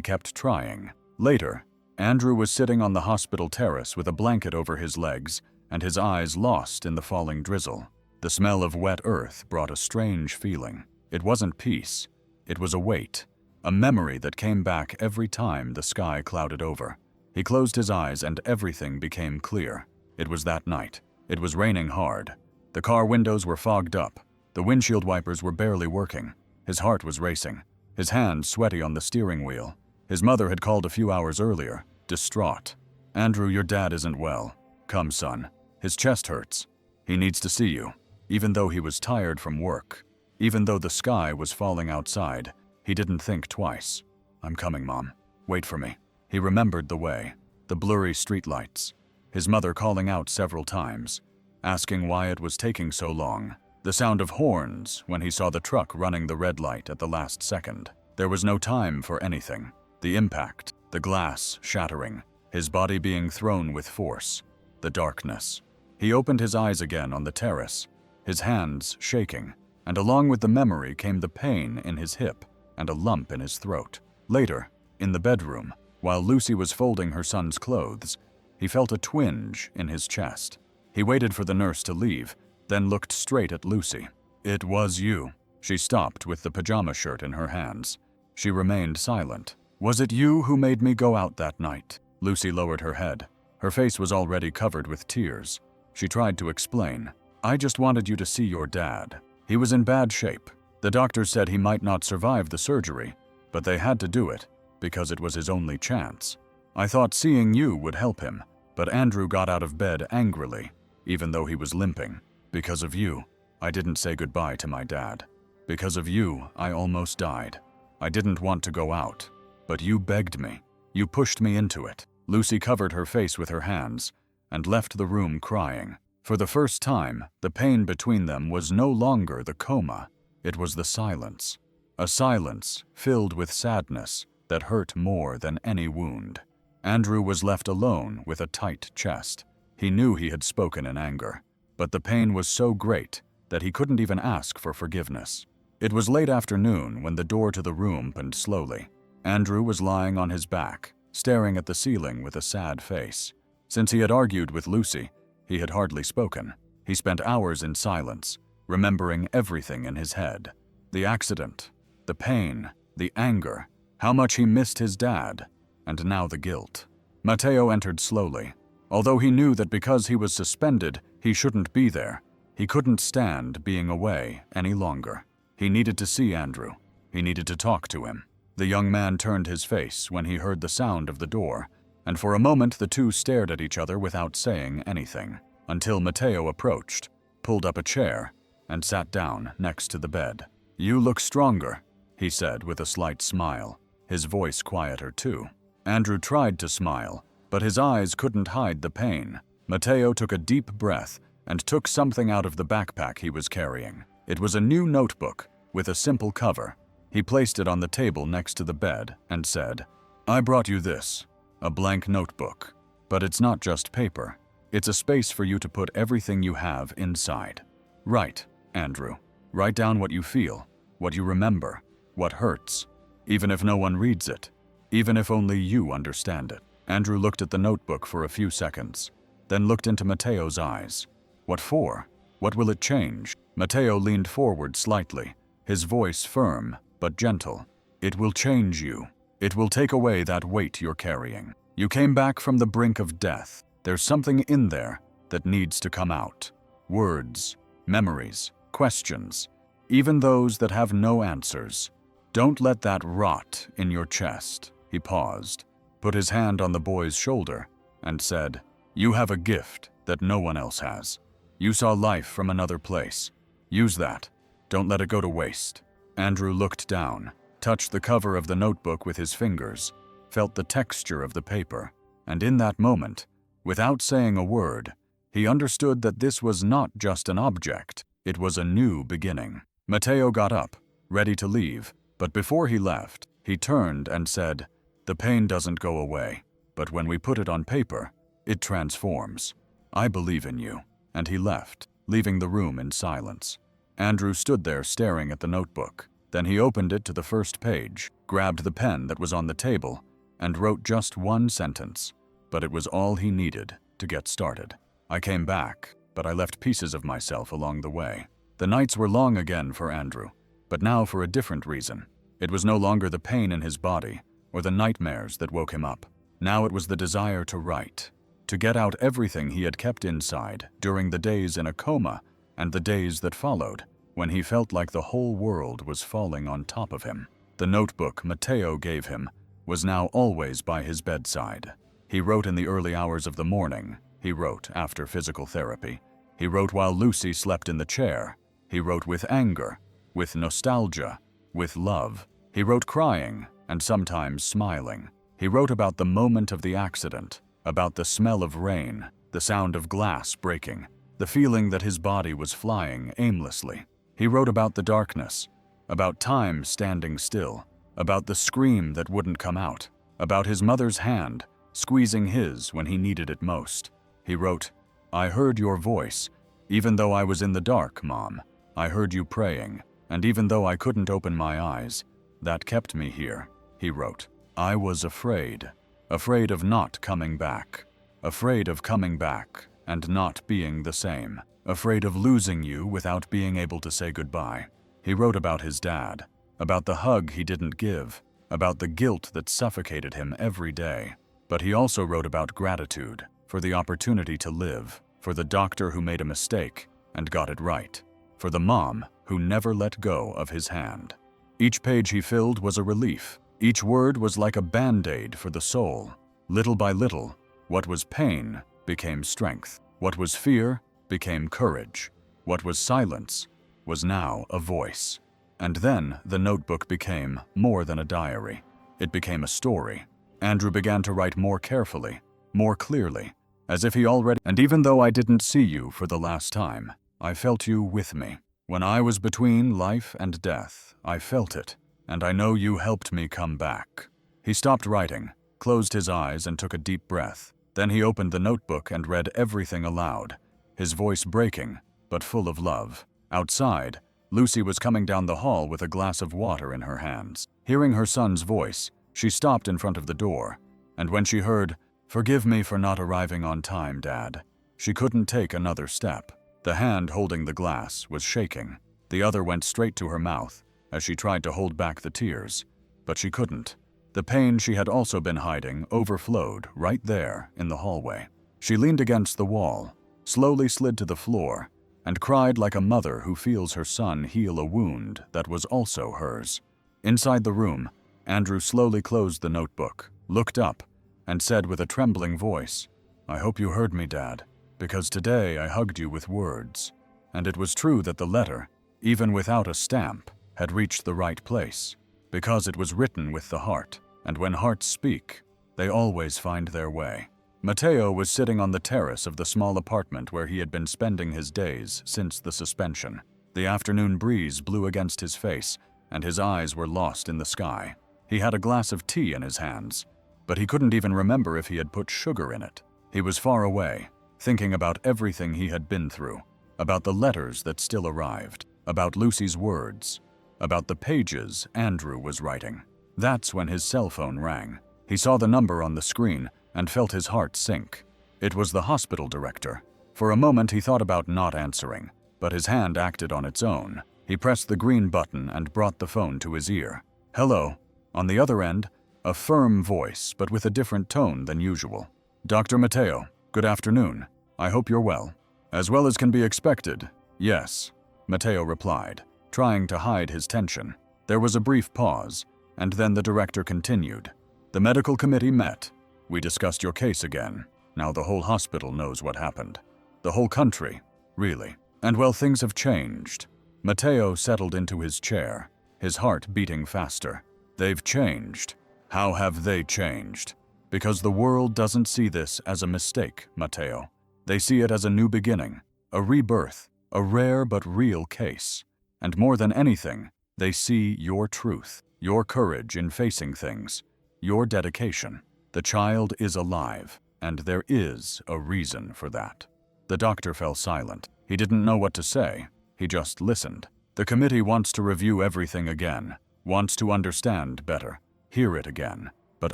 S1: kept trying. Later, Andrew was sitting on the hospital terrace with a blanket over his legs and his eyes lost in the falling drizzle. The smell of wet earth brought a strange feeling. It wasn't peace. It was a weight, a memory that came back every time the sky clouded over. He closed his eyes and everything became clear. It was that night. It was raining hard. The car windows were fogged up. The windshield wipers were barely working. His heart was racing, his hands sweaty on the steering wheel. His mother had called a few hours earlier, distraught. "Andrew, your dad isn't well. Come, son. His chest hurts. He needs to see you." Even though he was tired from work, even though the sky was falling outside, he didn't think twice. "I'm coming, Mom. Wait for me." He remembered the way, the blurry streetlights, his mother calling out several times, asking why it was taking so long, the sound of horns when he saw the truck running the red light at the last second. There was no time for anything. The impact, the glass shattering, his body being thrown with force, the darkness. He opened his eyes again on the terrace, his hands shaking, and along with the memory came the pain in his hip and a lump in his throat. Later, in the bedroom, while Lucy was folding her son's clothes, he felt a twinge in his chest. He waited for the nurse to leave, then looked straight at Lucy. "It was you." She stopped with the pajama shirt in her hands. She remained silent. "Was it you who made me go out that night?" Lucy lowered her head. Her face was already covered with tears. She tried to explain. "I just wanted you to see your dad. He was in bad shape. The doctors said he might not survive the surgery, but they had to do it because it was his only chance. I thought seeing you would help him, but Andrew got out of bed angrily, even though he was limping. Because of you, I didn't say goodbye to my dad. Because of you, I almost died. I didn't want to go out, but you begged me. You pushed me into it." Lucy covered her face with her hands and left the room crying. For the first time, the pain between them was no longer the coma. It was the silence. A silence filled with sadness that hurt more than any wound. Andrew was left alone with a tight chest. He knew he had spoken in anger, but the pain was so great that he couldn't even ask for forgiveness. It was late afternoon when the door to the room opened slowly. Andrew was lying on his back, staring at the ceiling with a sad face. Since he had argued with Lucy, he had hardly spoken. He spent hours in silence, remembering everything in his head. The accident, the pain, the anger, how much he missed his dad, and now the guilt. Matteo entered slowly. Although he knew that because he was suspended, he shouldn't be there, he couldn't stand being away any longer. He needed to see Andrew. He needed to talk to him. The young man turned his face when he heard the sound of the door, and for a moment the two stared at each other without saying anything, until Matteo approached, pulled up a chair, and sat down next to the bed. "You look stronger," he said with a slight smile, his voice quieter too. Andrew tried to smile, but his eyes couldn't hide the pain. Matteo took a deep breath and took something out of the backpack he was carrying. It was a new notebook with a simple cover. He placed it on the table next to the bed and said, "I brought you this, a blank notebook. But it's not just paper. It's a space for you to put everything you have inside. Write, Andrew. Write down what you feel, what you remember, what hurts, even if no one reads it, even if only you understand it." Andrew looked at the notebook for a few seconds, then looked into Matteo's eyes. "What for? What will it change?" Matteo leaned forward slightly, his voice firm but gentle. It will change you. It will take away that weight you're carrying. You came back from the brink of death. There's something in there that needs to come out. Words, memories, questions, even those that have no answers. Don't let that rot in your chest." He paused, put his hand on the boy's shoulder, and said, "You have a gift that no one else has. You saw life from another place. Use that. Don't let it go to waste." Andrew looked down, touched the cover of the notebook with his fingers, felt the texture of the paper, and in that moment, without saying a word, he understood that this was not just an object, it was a new beginning. Matteo got up, ready to leave, but before he left, he turned and said, "The pain doesn't go away, but when we put it on paper, it transforms. I believe in you." And he left, leaving the room in silence. Andrew stood there staring at the notebook. Then he opened it to the first page, grabbed the pen that was on the table, and wrote just one sentence. But it was all he needed to get started. "I came back, but I left pieces of myself along the way." The nights were long again for Andrew, but now for a different reason. It was no longer the pain in his body or the nightmares that woke him up. Now it was the desire to write, to get out everything he had kept inside during the days in a coma and the days that followed, when he felt like the whole world was falling on top of him. The notebook Matteo gave him was now always by his bedside. He wrote in the early hours of the morning. He wrote after physical therapy. He wrote while Lucy slept in the chair. He wrote with anger, with nostalgia, with love. He wrote crying and sometimes smiling. He wrote about the moment of the accident, about the smell of rain, the sound of glass breaking, the feeling that his body was flying aimlessly. He wrote about the darkness, about time standing still, about the scream that wouldn't come out, about his mother's hand squeezing his when he needed it most. He wrote, "I heard your voice, even though I was in the dark, Mom. I heard you praying, and even though I couldn't open my eyes, that kept me here," he wrote. "I was afraid of not coming back, afraid of coming back and not being the same, afraid of losing you without being able to say goodbye." He wrote about his dad, about the hug he didn't give, about the guilt that suffocated him every day. But he also wrote about gratitude for the opportunity to live, for the doctor who made a mistake and got it right, for the mom who never let go of his hand. Each page he filled was a relief. Each word was like a band-aid for the soul. Little by little, what was pain became strength. What was fear became courage. What was silence was now a voice. And then the notebook became more than a diary. It became a story. Andrew began to write more carefully, more clearly, as if he already— "And even though I didn't see you for the last time, I felt you with me. When I was between life and death, I felt it, and I know you helped me come back." He stopped writing, closed his eyes, and took a deep breath. Then he opened the notebook and read everything aloud, his voice breaking, but full of love. Outside, Lucy was coming down the hall with a glass of water in her hands. Hearing her son's voice, she stopped in front of the door, and when she heard, "Forgive me for not arriving on time, Dad," she couldn't take another step. The hand holding the glass was shaking. The other went straight to her mouth as she tried to hold back the tears, but she couldn't. The pain she had also been hiding overflowed right there in the hallway. She leaned against the wall, slowly slid to the floor, and cried like a mother who feels her son heal a wound that was also hers. Inside the room, Andrew slowly closed the notebook, looked up, and said with a trembling voice, "I hope you heard me, Dad, because today I hugged you with words." And it was true that the letter, even without a stamp, had reached the right place, because it was written with the heart, and when hearts speak, they always find their way. Matteo was sitting on the terrace of the small apartment where he had been spending his days since the suspension. The afternoon breeze blew against his face, and his eyes were lost in the sky. He had a glass of tea in his hands, but he couldn't even remember if he had put sugar in it. He was far away, thinking about everything he had been through, about the letters that still arrived, about Lucy's words, about the pages Andrew was writing. That's when his cell phone rang. He saw the number on the screen and felt his heart sink. It was the hospital director. For a moment he thought about not answering, but his hand acted on its own. He pressed the green button and brought the phone to his ear. "Hello," On the other end, a firm voice, but with a different tone than usual. "Dr. Matteo, good afternoon. I hope you're well." "As well as can be expected, yes," Matteo replied, trying to hide his tension. There was a brief pause, and then the director continued. "The medical committee met. We discussed your case again. Now the whole hospital knows what happened. The whole country, really. And well, things have changed." Matteo settled into his chair, his heart beating faster. "They've changed. How have they changed? Because the world doesn't see this as a mistake, Matteo. They see it as a new beginning, a rebirth, a rare but real case. And more than anything, they see your truth, your courage in facing things, your dedication. The child is alive, and there is a reason for that." The doctor fell silent. He didn't know what to say. He just listened. "The committee wants to review everything again, wants to understand better, hear it again. But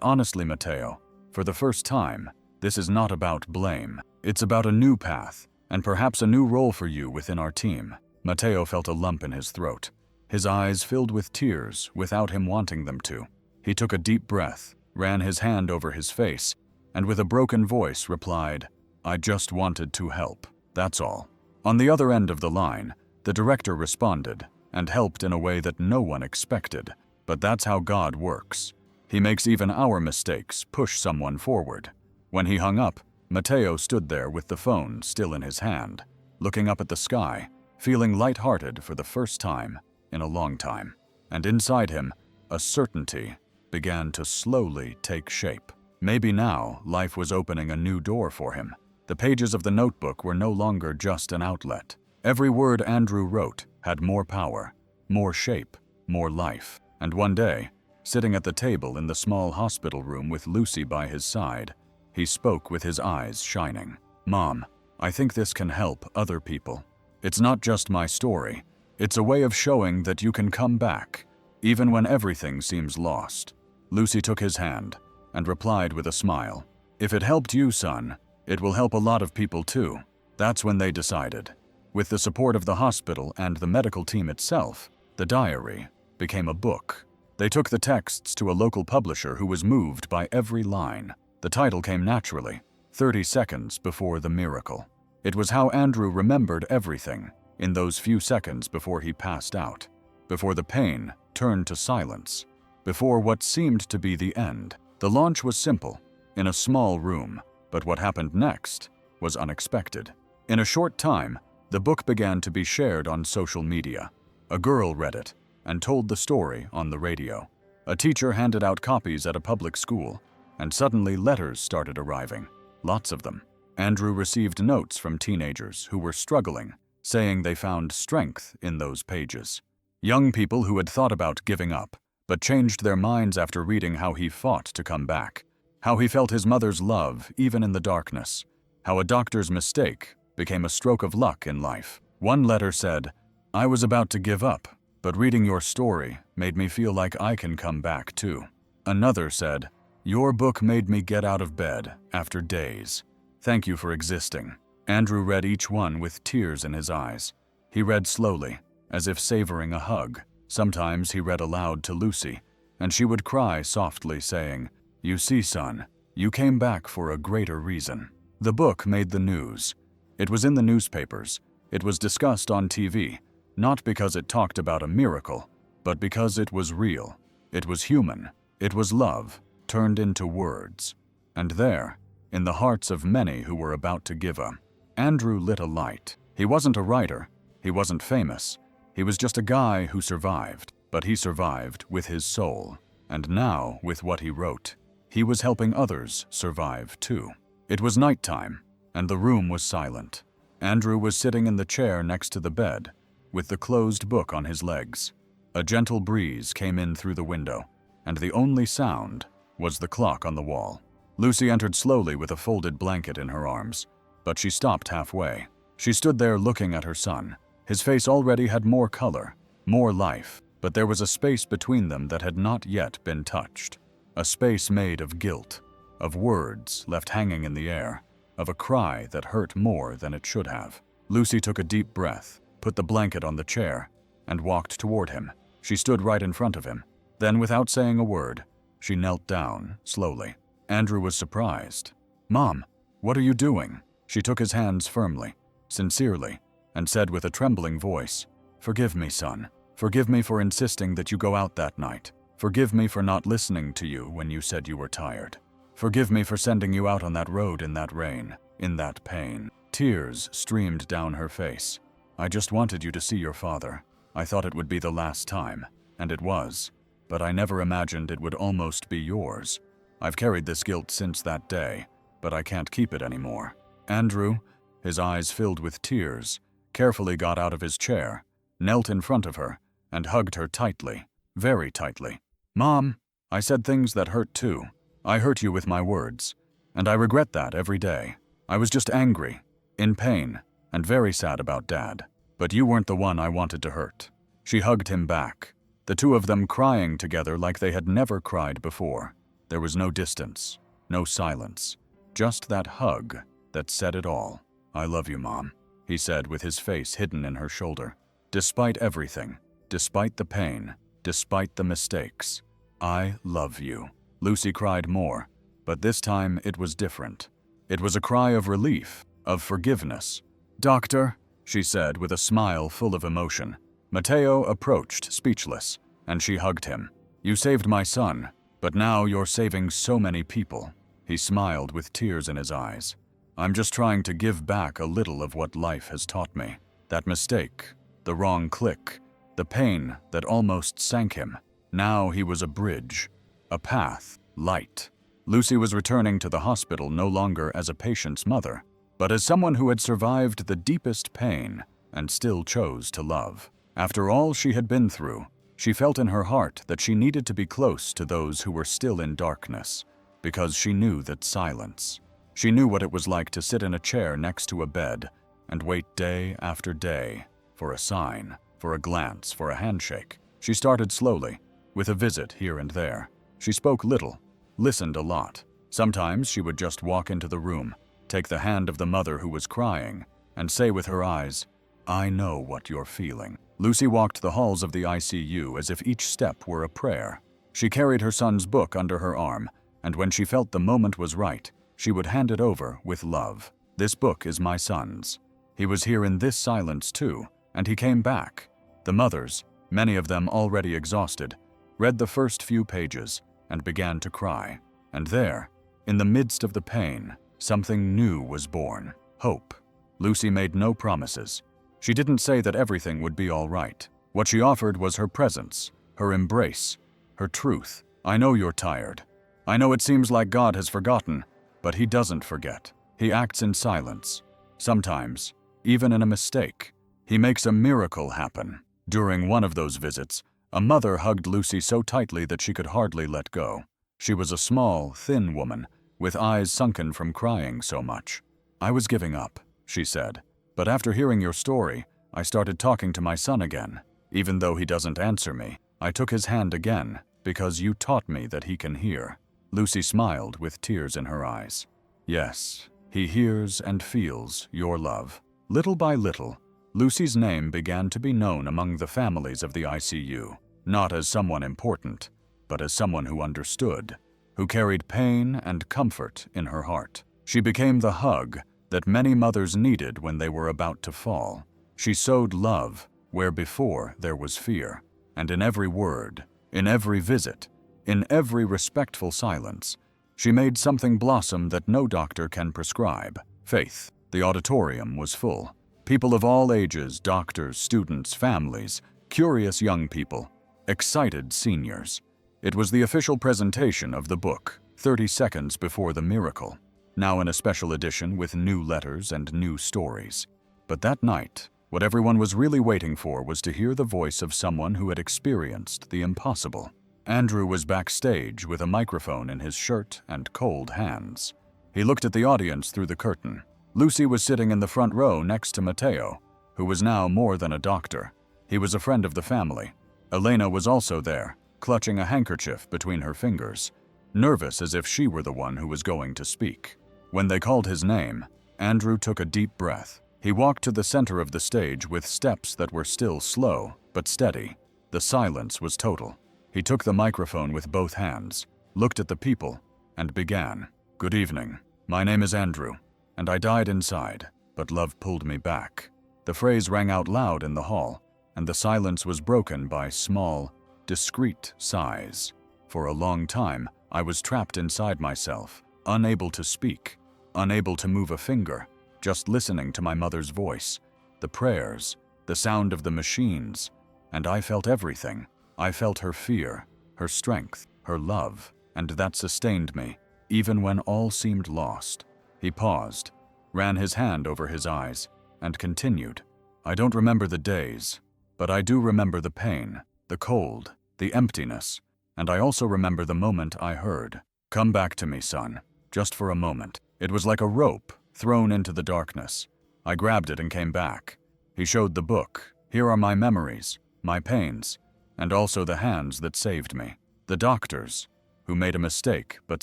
S1: honestly, Matteo, for the first time, this is not about blame. It's about a new path, and perhaps a new role for you within our team." Matteo felt a lump in his throat. His eyes filled with tears without him wanting them to. He took a deep breath, ran his hand over his face, and with a broken voice replied, "I just wanted to help, that's all." On the other end of the line, the director responded, and helped in a way that no one expected. But that's how God works. He makes even our mistakes push someone forward. When he hung up, Matteo stood there with the phone still in his hand, looking up at the sky, feeling lighthearted for the first time in a long time. And inside him, a certainty began to slowly take shape. Maybe now life was opening a new door for him. The pages of the notebook were no longer just an outlet. Every word Andrew wrote had more power, more shape, more life. And one day, sitting at the table in the small hospital room with Lucy by his side, he spoke with his eyes shining. "Mom, I think this can help other people. It's not just my story. It's a way of showing that you can come back, even when everything seems lost." Lucy took his hand and replied with a smile, "If it helped you, son, it will help a lot of people too." That's when they decided. With the support of the hospital and the medical team itself, the diary became a book. They took the texts to a local publisher who was moved by every line. The title came naturally, 30 Seconds Before the Miracle. It was how Andrew remembered everything in those few seconds before he passed out, before the pain turned to silence, before what seemed to be the end. The launch was simple, in a small room, but what happened next was unexpected. In a short time, the book began to be shared on social media. A girl read it and told the story on the radio. A teacher handed out copies at a public school, and suddenly letters started arriving, lots of them. Andrew received notes from teenagers who were struggling, saying they found strength in those pages. Young people who had thought about giving up, but changed their minds after reading how he fought to come back, how he felt his mother's love even in the darkness, how a doctor's mistake became a stroke of luck in life. One letter said, "I was about to give up, but reading your story made me feel like I can come back too." Another said, "Your book made me get out of bed after days. Thank you for existing." Andrew read each one with tears in his eyes. He read slowly, as if savoring a hug. Sometimes he read aloud to Lucy, and she would cry softly, saying, "You see, son, you came back for a greater reason." The book made the news. It was in the newspapers. It was discussed on TV, not because it talked about a miracle, but because it was real. It was human. It was love, turned into words. And there, in the hearts of many who were about to give up, Andrew lit a light. He wasn't a writer. He wasn't famous. He was just a guy who survived, but he survived with his soul. And now, with what he wrote, he was helping others survive too. It was nighttime, and the room was silent. Andrew was sitting in the chair next to the bed, with the closed book on his legs. A gentle breeze came in through the window, and the only sound was the clock on the wall. Lucy entered slowly with a folded blanket in her arms, but she stopped halfway. She stood there looking at her son. His face already had more color, more life, but there was a space between them that had not yet been touched. A space made of guilt, of words left hanging in the air, of a cry that hurt more than it should have. Lucy took a deep breath, put the blanket on the chair, and walked toward him. She stood right in front of him, Then, without saying a word, she knelt down, slowly. Andrew was surprised. "Mom, what are you doing?" She took his hands firmly, sincerely, and said with a trembling voice, "Forgive me, son. Forgive me for insisting that you go out that night. Forgive me for not listening to you when you said you were tired. Forgive me for sending you out on that road in that rain, in that pain." Tears streamed down her face. "I just wanted you to see your father. I thought it would be the last time, and it was, but I never imagined it would almost be yours. I've carried this guilt since that day, but I can't keep it anymore." Andrew, his eyes filled with tears, carefully got out of his chair, knelt in front of her, and hugged her tightly, very tightly. "Mom, I said things that hurt too. I hurt you with my words, and I regret that every day. I was just angry, in pain, and very sad about Dad. But you weren't the one I wanted to hurt." She hugged him back, the two of them crying together like they had never cried before. There was no distance, no silence, just that hug that said it all. "I love you, Mom," he said with his face hidden in her shoulder. "Despite everything, despite the pain, despite the mistakes, I love you." Lucy cried more, but this time it was different. It was a cry of relief, of forgiveness. "Doctor," she said with a smile full of emotion. Mateo approached, speechless, and she hugged him. "You saved my son, but now you're saving so many people." He smiled with tears in his eyes. "I'm just trying to give back a little of what life has taught me. That mistake, the wrong click, the pain that almost sank him. Now he was a bridge, a path, light." Lucy was returning to the hospital no longer as a patient's mother, but as someone who had survived the deepest pain and still chose to love. After all she had been through, she felt in her heart that she needed to be close to those who were still in darkness, because she knew that silence. She knew what it was like to sit in a chair next to a bed and wait day after day for a sign, for a glance, for a handshake. She started slowly, with a visit here and there. She spoke little, listened a lot. Sometimes she would just walk into the room, take the hand of the mother who was crying, and say with her eyes, "I know what you're feeling." Lucy walked the halls of the ICU as if each step were a prayer. She carried her son's book under her arm, and when she felt the moment was right, she would hand it over with love. "This book is my son's. He was here in this silence too, and he came back." The mothers, many of them already exhausted, read the first few pages and began to cry. And there, in the midst of the pain, something new was born. Hope. Lucy made no promises. She didn't say that everything would be all right. What she offered was her presence, her embrace, her truth. "I know you're tired. I know it seems like God has forgotten, but He doesn't forget. He acts in silence. Sometimes, even in a mistake, He makes a miracle happen." During one of those visits, a mother hugged Lucy so tightly that she could hardly let go. She was a small, thin woman, with eyes sunken from crying so much. "I was giving up," she said. "But after hearing your story, I started talking to my son again. Even though he doesn't answer me, I took his hand again, because you taught me that he can hear." Lucy smiled with tears in her eyes. "Yes, he hears and feels your love." Little by little, Lucy's name began to be known among the families of the ICU, not as someone important, but as someone who understood, who carried pain and comfort in her heart. She became the hug that many mothers needed when they were about to fall. She sowed love where before there was fear, and in every word, in every visit, in every respectful silence, she made something blossom that no doctor can prescribe: faith. The auditorium was full. People of all ages, doctors, students, families, curious young people, excited seniors. It was the official presentation of the book, 30 seconds before the miracle, now in a special edition with new letters and new stories. But that night, what everyone was really waiting for was to hear the voice of someone who had experienced the impossible. Andrew was backstage with a microphone in his shirt and cold hands. He looked at the audience through the curtain. Lucy was sitting in the front row next to Mateo, who was now more than a doctor. He was a friend of the family. Elena was also there, clutching a handkerchief between her fingers, nervous as if she were the one who was going to speak. When they called his name, Andrew took a deep breath. He walked to the center of the stage with steps that were still slow, but steady. The silence was total. He took the microphone with both hands, looked at the people, and began. "Good evening. My name is Andrew, and I died inside, but love pulled me back." The phrase rang out loud in the hall, and the silence was broken by small, discreet sighs. For a long time, I was trapped inside myself, unable to speak, unable to move a finger, just listening to my mother's voice, the prayers, the sound of the machines, and I felt everything. I felt her fear, her strength, her love, and that sustained me, even when all seemed lost. He paused, ran his hand over his eyes, and continued. "I don't remember the days, but I do remember the pain, the cold, the emptiness, and I also remember the moment I heard, 'Come back to me, son,' just for a moment. It was like a rope thrown into the darkness. I grabbed it and came back. He showed the book. Here are my memories, my pains, and also the hands that saved me. The doctors, who made a mistake but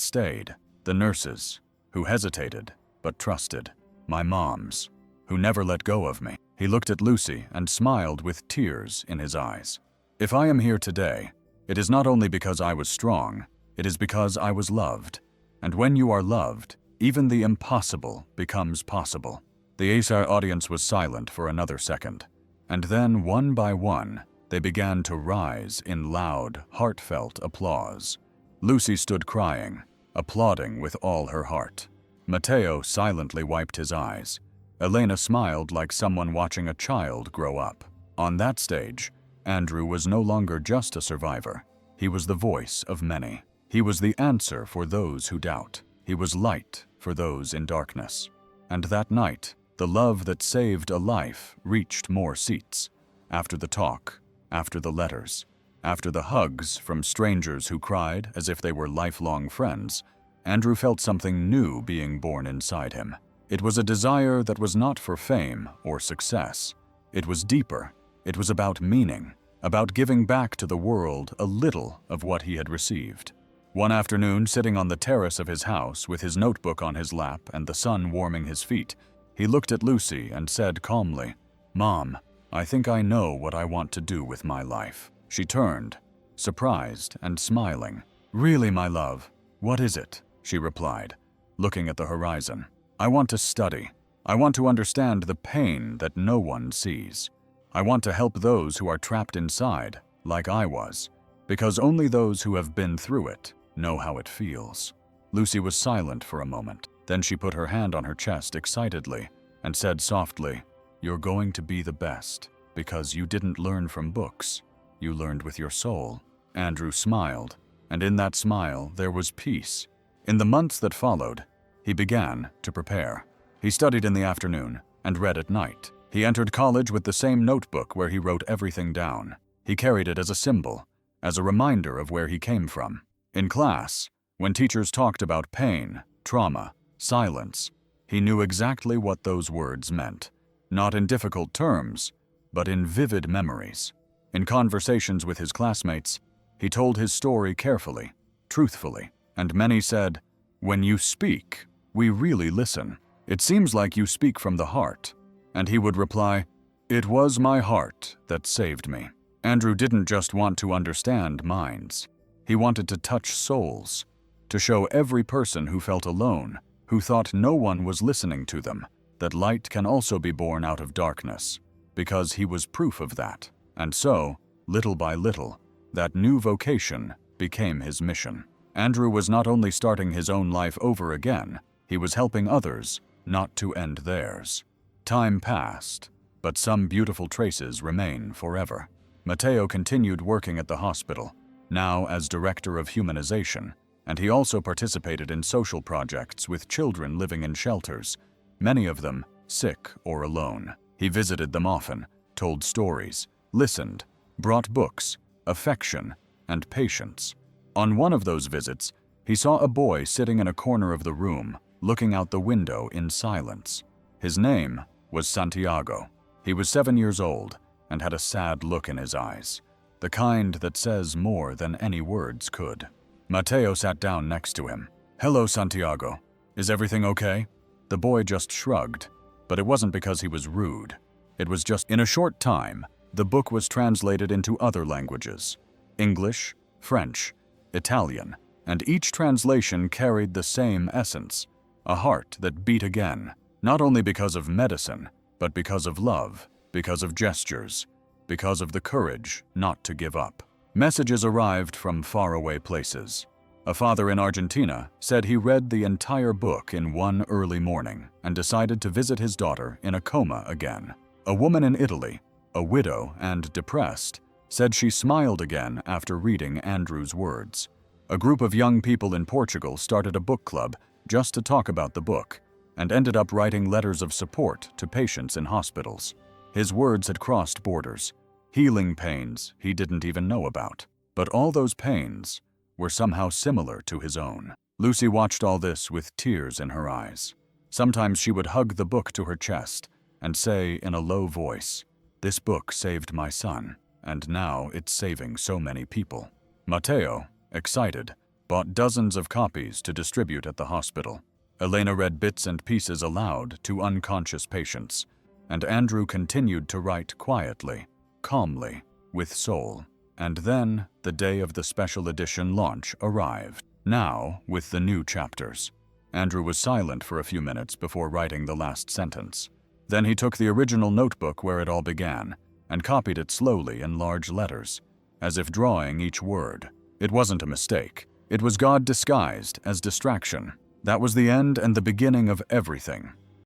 S1: stayed. The nurses, who hesitated but trusted. My moms, who never let go of me." He looked at Lucy and smiled with tears in his eyes. "If I am here today, it is not only because I was strong, it is because I was loved. And when you are loved, even the impossible becomes possible." The ASAR audience was silent for another second, and then, one by one, they began to rise in loud, heartfelt applause. Lucy stood crying, applauding with all her heart. Matteo silently wiped his eyes. Elena smiled like someone watching a child grow up. On that stage, Andrew was no longer just a survivor. He was the voice of many. He was the answer for those who doubt. He was light for those in darkness. And that night, the love that saved a life reached more seats. After the talk, after the letters, after the hugs from strangers who cried as if they were lifelong friends, Andrew felt something new being born inside him. It was a desire that was not for fame or success. It was deeper. It was about meaning, about giving back to the world a little of what he had received. One afternoon, sitting on the terrace of his house with his notebook on his lap and the sun warming his feet, he looked at Lucy and said calmly, "Mom, I think I know what I want to do with my life." She turned, surprised and smiling. "Really, my love, what is it?" she replied, looking at the horizon. "I want to study. I want to understand the pain that no one sees. I want to help those who are trapped inside, like I was, because only those who have been through it know how it feels." Lucy was silent for a moment. Then she put her hand on her chest excitedly and said softly, "You're going to be the best, because you didn't learn from books. You learned with your soul." Andrew smiled, and in that smile there was peace. In the months that followed, he began to prepare. He studied in the afternoon and read at night. He entered college with the same notebook where he wrote everything down. He carried it as a symbol, as a reminder of where he came from. In class, when teachers talked about pain, trauma, silence, he knew exactly what those words meant, not in difficult terms, but in vivid memories. In conversations with his classmates, he told his story carefully, truthfully, and many said, "When you speak, we really listen. It seems like you speak from the heart." And he would reply, "It was my heart that saved me." Andrew didn't just want to understand minds. He wanted to touch souls, to show every person who felt alone, who thought no one was listening to them, that light can also be born out of darkness, because he was proof of that. And so, little by little, that new vocation became his mission. Andrew was not only starting his own life over again, he was helping others not to end theirs. Time passed, but some beautiful traces remain forever. Matteo continued working at the hospital, now as director of humanization, and he also participated in social projects with children living in shelters, many of them sick or alone. He visited them often, told stories, listened, brought books, affection, and patience. On one of those visits, he saw a boy sitting in a corner of the room, looking out the window in silence. His name was Santiago. He was 7 years old and had a sad look in his eyes, the kind that says more than any words could. Matteo sat down next to him. "Hello, Santiago. Is everything okay?" The boy just shrugged, but it wasn't because he was rude. It was just, in a short time, the book was translated into other languages: English, French, Italian, and each translation carried the same essence, a heart that beat again, not only because of medicine, but because of love, because of gestures, because of the courage not to give up. Messages arrived from faraway places. A father in Argentina said he read the entire book in one early morning and decided to visit his daughter in a coma again. A woman in Italy, a widow and depressed, said she smiled again after reading Andrew's words. A group of young people in Portugal started a book club just to talk about the book and ended up writing letters of support to patients in hospitals. His words had crossed borders, healing pains he didn't even know about. But all those pains were somehow similar to his own. Lucy watched all this with tears in her eyes. Sometimes she would hug the book to her chest and say in a low voice, "This book saved my son, and now it's saving so many people." Matteo, excited, bought dozens of copies to distribute at the hospital. Elena read bits and pieces aloud to unconscious patients, and Andrew continued to write quietly, calmly, with soul. And then the day of the special edition launch arrived, now with the new chapters. Andrew was silent for a few minutes before writing the last sentence. Then he took the original notebook where it all began and copied it slowly in large letters, as if drawing each word. It wasn't a mistake. It was God disguised as distraction. That was the end and the beginning of everything.